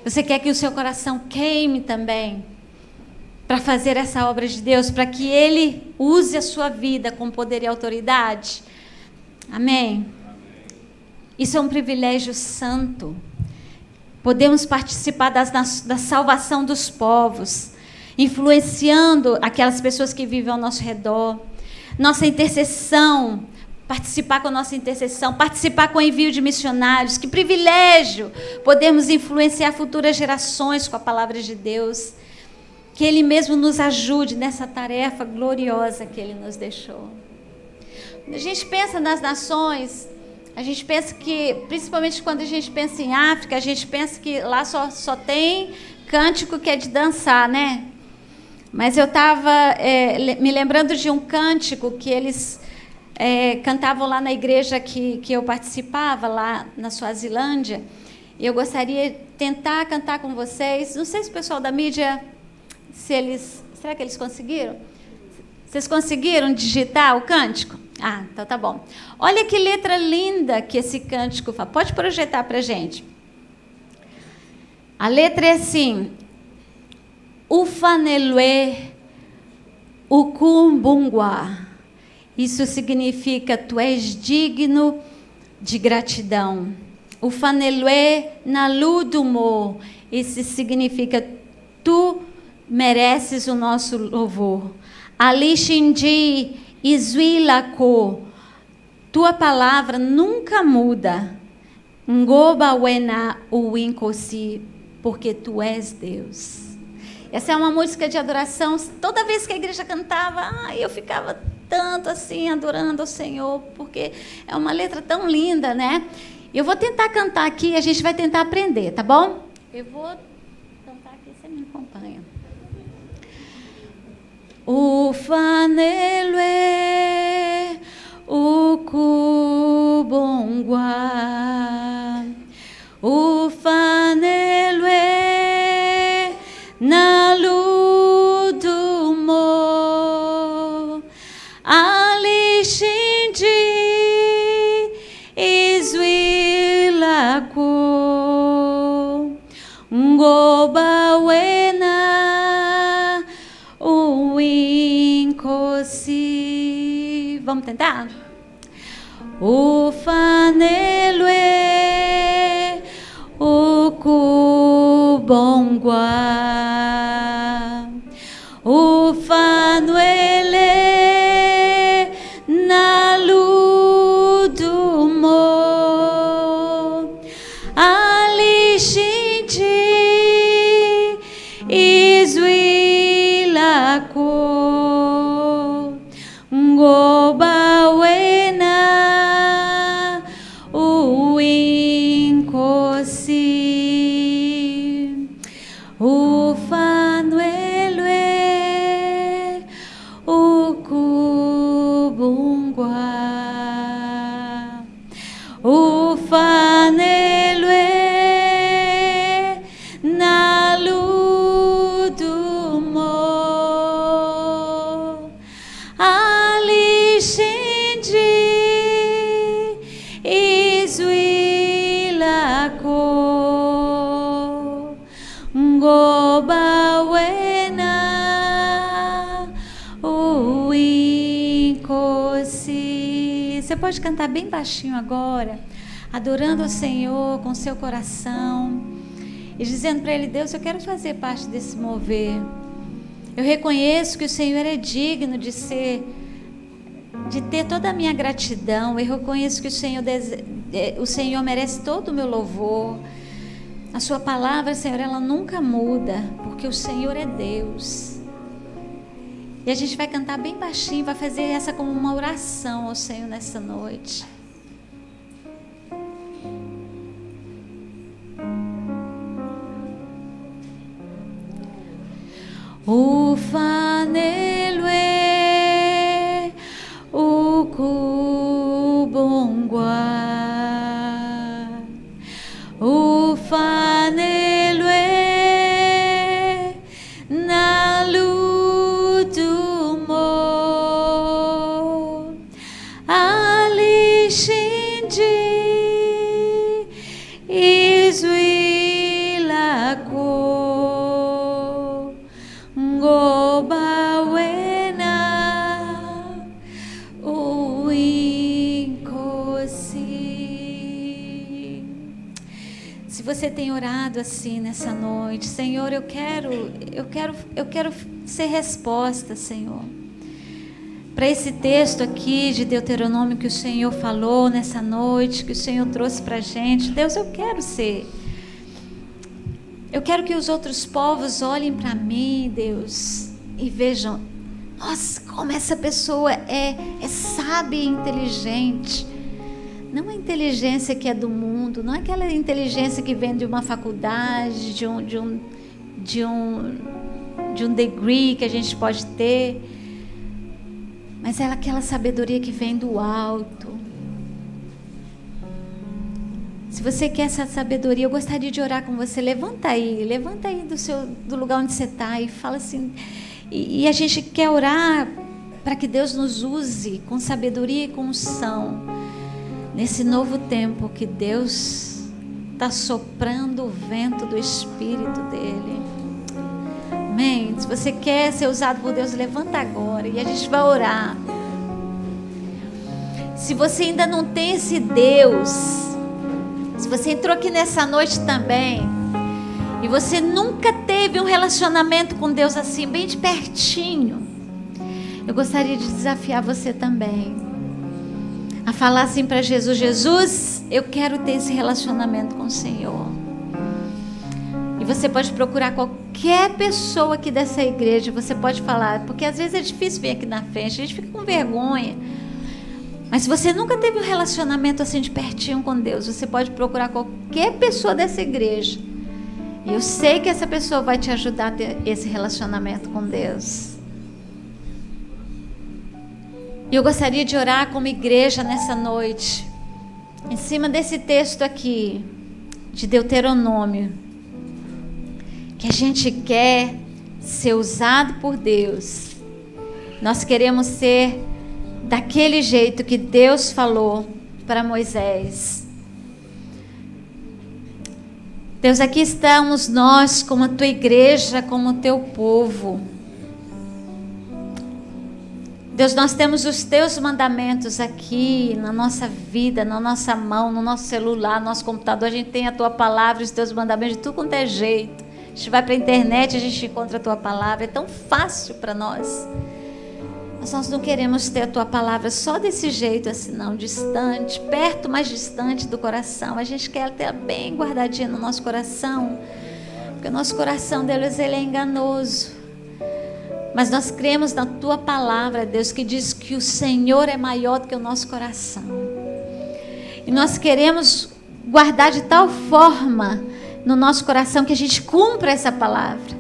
Você quer que o seu coração queime também? Para fazer essa obra de Deus, para que Ele use a sua vida com poder e autoridade. Amém? Isso é um privilégio santo. Podemos participar da salvação dos povos, influenciando aquelas pessoas que vivem ao nosso redor. Nossa intercessão, participar com a nossa intercessão, participar com o envio de missionários. Que privilégio! Podemos influenciar futuras gerações com a palavra de Deus. Que Ele mesmo nos ajude nessa tarefa gloriosa que Ele nos deixou. Quando a gente pensa nas nações, a gente pensa que, principalmente quando a gente pensa em África, a gente pensa que lá só tem cântico que é de dançar, né? Mas eu estava me lembrando de um cântico que eles cantavam lá na igreja que eu participava, lá na Suazilândia. E eu gostaria de tentar cantar com vocês. Não sei se o pessoal da mídia... será que eles conseguiram? Vocês conseguiram digitar o cântico? Ah, então tá bom. Olha que letra linda que esse cântico faz. Pode projetar para a gente. A letra é assim: Ufanelue Ukumbungwa. Isso significa tu és digno de gratidão. Ufanelue Naludumo. Isso significa tu mereces o nosso louvor. Alixindi Izuilako, tua palavra nunca muda. Ngoba wena uinkosi, porque tu és Deus. Essa é uma música de adoração. Toda vez que a igreja cantava, eu ficava tanto assim, adorando ao Senhor, porque é uma letra tão linda, né? Eu vou tentar cantar aqui, a gente vai tentar aprender, tá bom? Eu vou cantar aqui, você me acompanha. Ufanelwe, ukubongwa, ufanelwe, naludumo, alishindi, izwilaku, ngobawena, uinkosi. Vamos tentar? Ufanelwe, ukubongwa, ufanuele, naludumo, alishindi, izwilaku, ngobawena, uinkosi. Ufanuelwe, ukubungwa, ufanelwe, naludumo, alishindi, izwilaku, ngobawena, uinkosi. Você pode cantar bem baixinho agora, adorando ao Senhor com seu coração e dizendo para Ele: Deus, eu quero fazer parte desse mover. Eu reconheço que o Senhor é digno de ter toda a minha gratidão. Eu reconheço que o Senhor merece todo o meu louvor. A sua palavra, Senhor, ela nunca muda, porque o Senhor é Deus. E a gente vai cantar bem baixinho, vai fazer essa como uma oração ao Senhor nessa noite. Ufanelwe, ukubongwa, ufanelwe, naludumo, alishindi, izwilaku, ngobawena, uinkosi. Se você tem orado assim nessa noite, Senhor, eu quero ser resposta, Senhor, para esse texto aqui de Deuteronômio que o Senhor falou nessa noite, que o Senhor trouxe para a gente. Deus, eu quero que os outros povos olhem para mim, Deus, e vejam: nossa, como essa pessoa é sábia e inteligente. Não a inteligência que é do mundo, não é aquela inteligência que vem de uma faculdade, de um degree que a gente pode ter, mas é aquela sabedoria que vem do alto. Se você quer essa sabedoria, eu gostaria de orar com você. Levanta aí do lugar onde você está e fala assim. E a gente quer orar para que Deus nos use com sabedoria e com unção nesse novo tempo que Deus está soprando o vento do Espírito dele. Amém? Se você quer ser usado por Deus, levanta agora e a gente vai orar. Se você ainda não tem esse Deus, se você entrou aqui nessa noite também e você nunca teve um relacionamento com Deus assim, bem de pertinho, eu gostaria de desafiar você também a falar assim para Jesus: Jesus, eu quero ter esse relacionamento com o Senhor. E você pode procurar qualquer pessoa aqui dessa igreja, você pode falar, porque às vezes é difícil vir aqui na frente, a gente fica com vergonha. Mas se você nunca teve um relacionamento assim de pertinho com Deus, você pode procurar qualquer pessoa dessa igreja. E eu sei que essa pessoa vai te ajudar a ter esse relacionamento com Deus. E eu gostaria de orar como igreja nessa noite, em cima desse texto aqui, de Deuteronômio, que a gente quer ser usado por Deus. Nós queremos ser daquele jeito que Deus falou para Moisés. Deus, aqui estamos nós como a tua igreja, como o teu povo. Deus, nós temos os teus mandamentos aqui na nossa vida, na nossa mão, no nosso celular, no nosso computador. A gente tem a tua palavra, os teus mandamentos de tudo quanto é jeito. A gente vai para a internet, a gente encontra a tua palavra. É tão fácil para nós. Mas nós não queremos ter a tua palavra só desse jeito assim, não, distante, perto, mas distante do coração. A gente quer ter bem guardadinha no nosso coração, porque o nosso coração, Deus, ele é enganoso. Mas nós cremos na tua palavra, Deus, que diz que o Senhor é maior do que o nosso coração. E nós queremos guardar de tal forma no nosso coração que a gente cumpra essa palavra.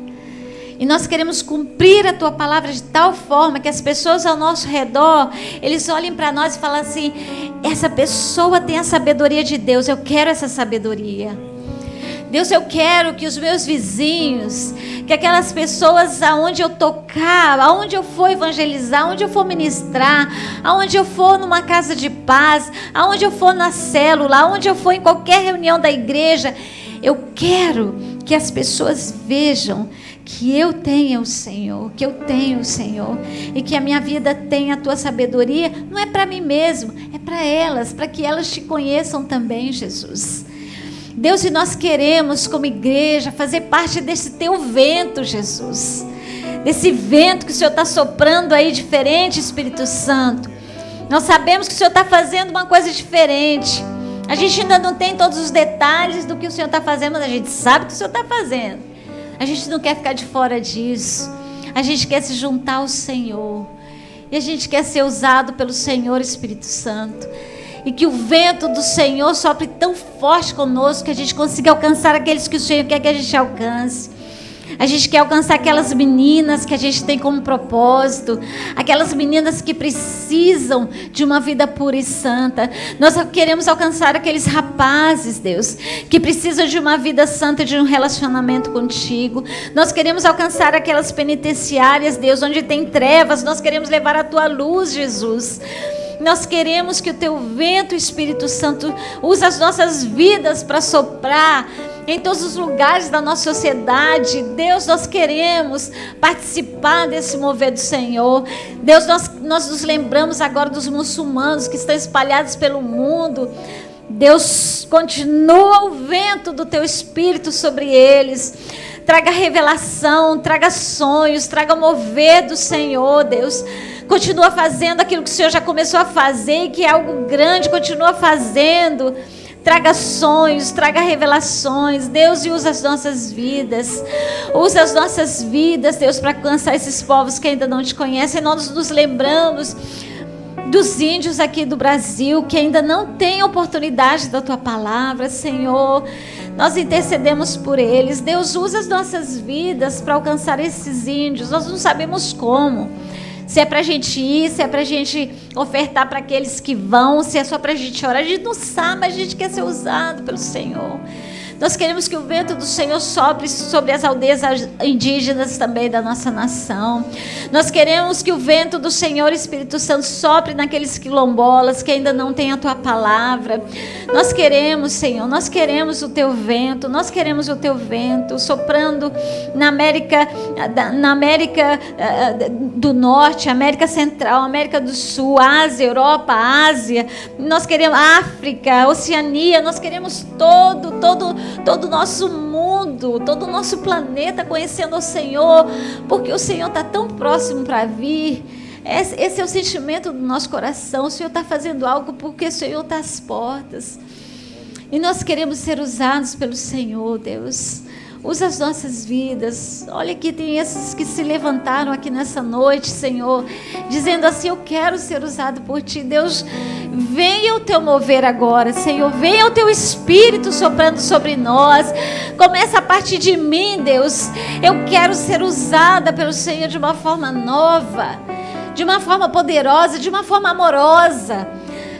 E nós queremos cumprir a tua palavra de tal forma que as pessoas ao nosso redor, eles olhem para nós e falem assim: essa pessoa tem a sabedoria de Deus, eu quero essa sabedoria. Deus, eu quero que os meus vizinhos, que aquelas pessoas aonde eu tocar, aonde eu for evangelizar, aonde eu for ministrar, aonde eu for numa casa de paz, aonde eu for na célula, aonde eu for em qualquer reunião da igreja, eu quero que as pessoas vejam que eu tenho o Senhor, que eu tenho o Senhor, e que a minha vida tenha a tua sabedoria. Não é para mim mesmo, é para elas, para que elas te conheçam também, Jesus. Deus, e nós queremos como igreja fazer parte desse teu vento, Jesus, desse vento que o Senhor está soprando aí diferente, Espírito Santo. Nós sabemos que o Senhor está fazendo uma coisa diferente. A gente ainda não tem todos os detalhes do que o Senhor está fazendo, mas a gente sabe o que o Senhor está fazendo. A gente não quer ficar de fora disso. A gente quer se juntar ao Senhor. E a gente quer ser usado pelo Senhor, Espírito Santo. E que o vento do Senhor sopre tão forte conosco que a gente consiga alcançar aqueles que o Senhor quer que a gente alcance. A gente quer alcançar aquelas meninas que a gente tem como propósito, aquelas meninas que precisam de uma vida pura e santa. Nós queremos alcançar aqueles rapazes, Deus, que precisam de uma vida santa, de um relacionamento contigo. Nós queremos alcançar aquelas penitenciárias, Deus, onde tem trevas. Nós queremos levar a tua luz, Jesus. Nós queremos que o teu vento, Espírito Santo, use as nossas vidas para soprar em todos os lugares da nossa sociedade. Deus, nós queremos participar desse mover do Senhor. Deus, nós nos lembramos agora dos muçulmanos que estão espalhados pelo mundo. Deus, continua o vento do teu Espírito sobre eles. Traga revelação, traga sonhos, traga o mover do Senhor, Deus. Continua fazendo aquilo que o Senhor já começou a fazer, e que é algo grande, continua fazendo. Traga sonhos, traga revelações, Deus, e usa as nossas vidas. Usa as nossas vidas, Deus, para alcançar esses povos que ainda não te conhecem. Nós nos lembramos dos índios aqui do Brasil, que ainda não têm oportunidade da tua palavra, Senhor. Nós intercedemos por eles. Deus, usa as nossas vidas para alcançar esses índios. Nós não sabemos como. Se é para a gente ir, se é para a gente ofertar para aqueles que vão, se é só para a gente orar. A gente não sabe, mas a gente quer ser usado pelo Senhor. Nós queremos que o vento do Senhor sopre sobre as aldeias indígenas também da nossa nação. Nós queremos que o vento do Senhor, Espírito Santo, sopre naqueles quilombolas que ainda não têm a tua palavra. Nós queremos, Senhor, nós queremos o teu vento, nós queremos o teu vento soprando na América do Norte, América Central, América do Sul, Ásia, Europa, Ásia. Nós queremos África, Oceania, nós queremos todo o nosso mundo, todo o nosso planeta conhecendo o Senhor, porque o Senhor está tão próximo para vir. Esse é o sentimento do nosso coração. O Senhor está fazendo algo porque o Senhor está às portas. E nós queremos ser usados pelo Senhor, Deus. Usa as nossas vidas. Olha que tem esses que se levantaram aqui nessa noite, Senhor, dizendo assim: eu quero ser usado por Ti. Deus, venha o Teu mover agora, Senhor. Venha o Teu Espírito soprando sobre nós. Começa a partir de mim, Deus. Eu quero ser usada pelo Senhor de uma forma nova, de uma forma poderosa, de uma forma amorosa,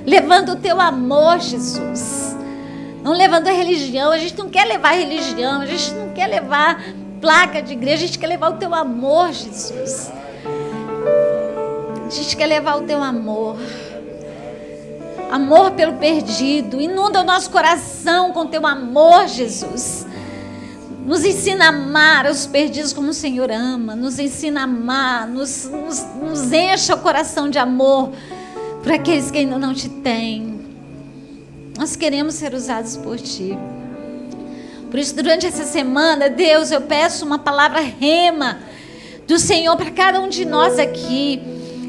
levando o Teu amor, Jesus. Não levando a religião. A gente não quer levar a religião, a gente não quer levar placa de igreja, a gente quer levar o Teu amor, Jesus. A gente quer levar o Teu amor. Amor pelo perdido. Inunda o nosso coração com Teu amor, Jesus. Nos ensina a amar os perdidos como o Senhor ama. Nos ensina a amar. Nos encha o coração de amor por aqueles que ainda não Te têm. Nós queremos ser usados por Ti. Por isso, durante essa semana, Deus, eu peço uma palavra rema do Senhor para cada um de nós aqui.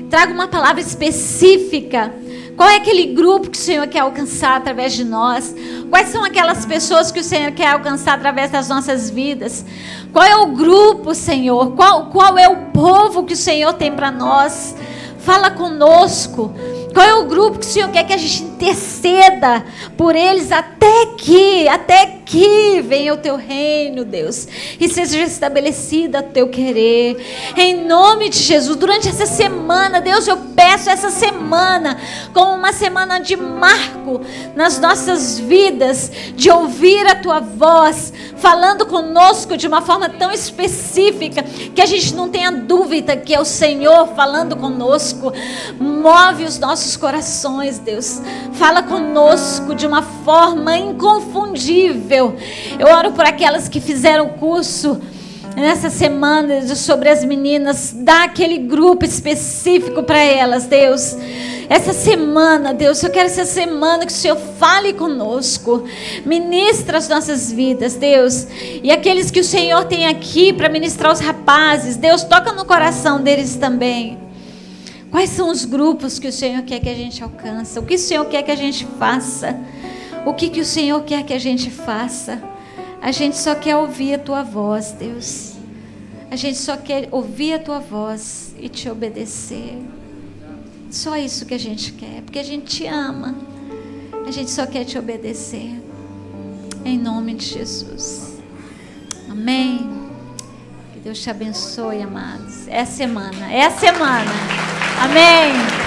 Traga uma palavra específica. Qual é aquele grupo que o Senhor quer alcançar através de nós? Quais são aquelas pessoas que o Senhor quer alcançar através das nossas vidas? Qual é o grupo, Senhor? Qual é o povo que o Senhor tem para nós? Fala conosco. Qual é o grupo que o Senhor quer que a gente interceda por eles até que venha o Teu reino, Deus, e seja estabelecida o Teu querer, em nome de Jesus. Durante essa semana, Deus, eu peço essa semana como uma semana de marco nas nossas vidas, de ouvir a Tua voz falando conosco de uma forma tão específica que a gente não tenha dúvida que é o Senhor falando conosco. Move os nossos corações, Deus. Fala conosco de uma forma inconfundível. Eu oro por aquelas que fizeram o curso nessa semana sobre as meninas. Dá aquele grupo específico para elas, Deus. Essa semana, Deus, eu quero essa semana que o Senhor fale conosco. Ministra as nossas vidas, Deus. E aqueles que o Senhor tem aqui para ministrar os rapazes, Deus, toca no coração deles também. Quais são os grupos que o Senhor quer que a gente alcance? O que o Senhor quer que a gente faça? O que o Senhor quer que a gente faça? A gente só quer ouvir a Tua voz, Deus. A gente só quer ouvir a Tua voz e Te obedecer. Só isso que a gente quer, porque a gente Te ama. A gente só quer Te obedecer. Em nome de Jesus. Amém. Que Deus te abençoe, amados. É a semana. Amém.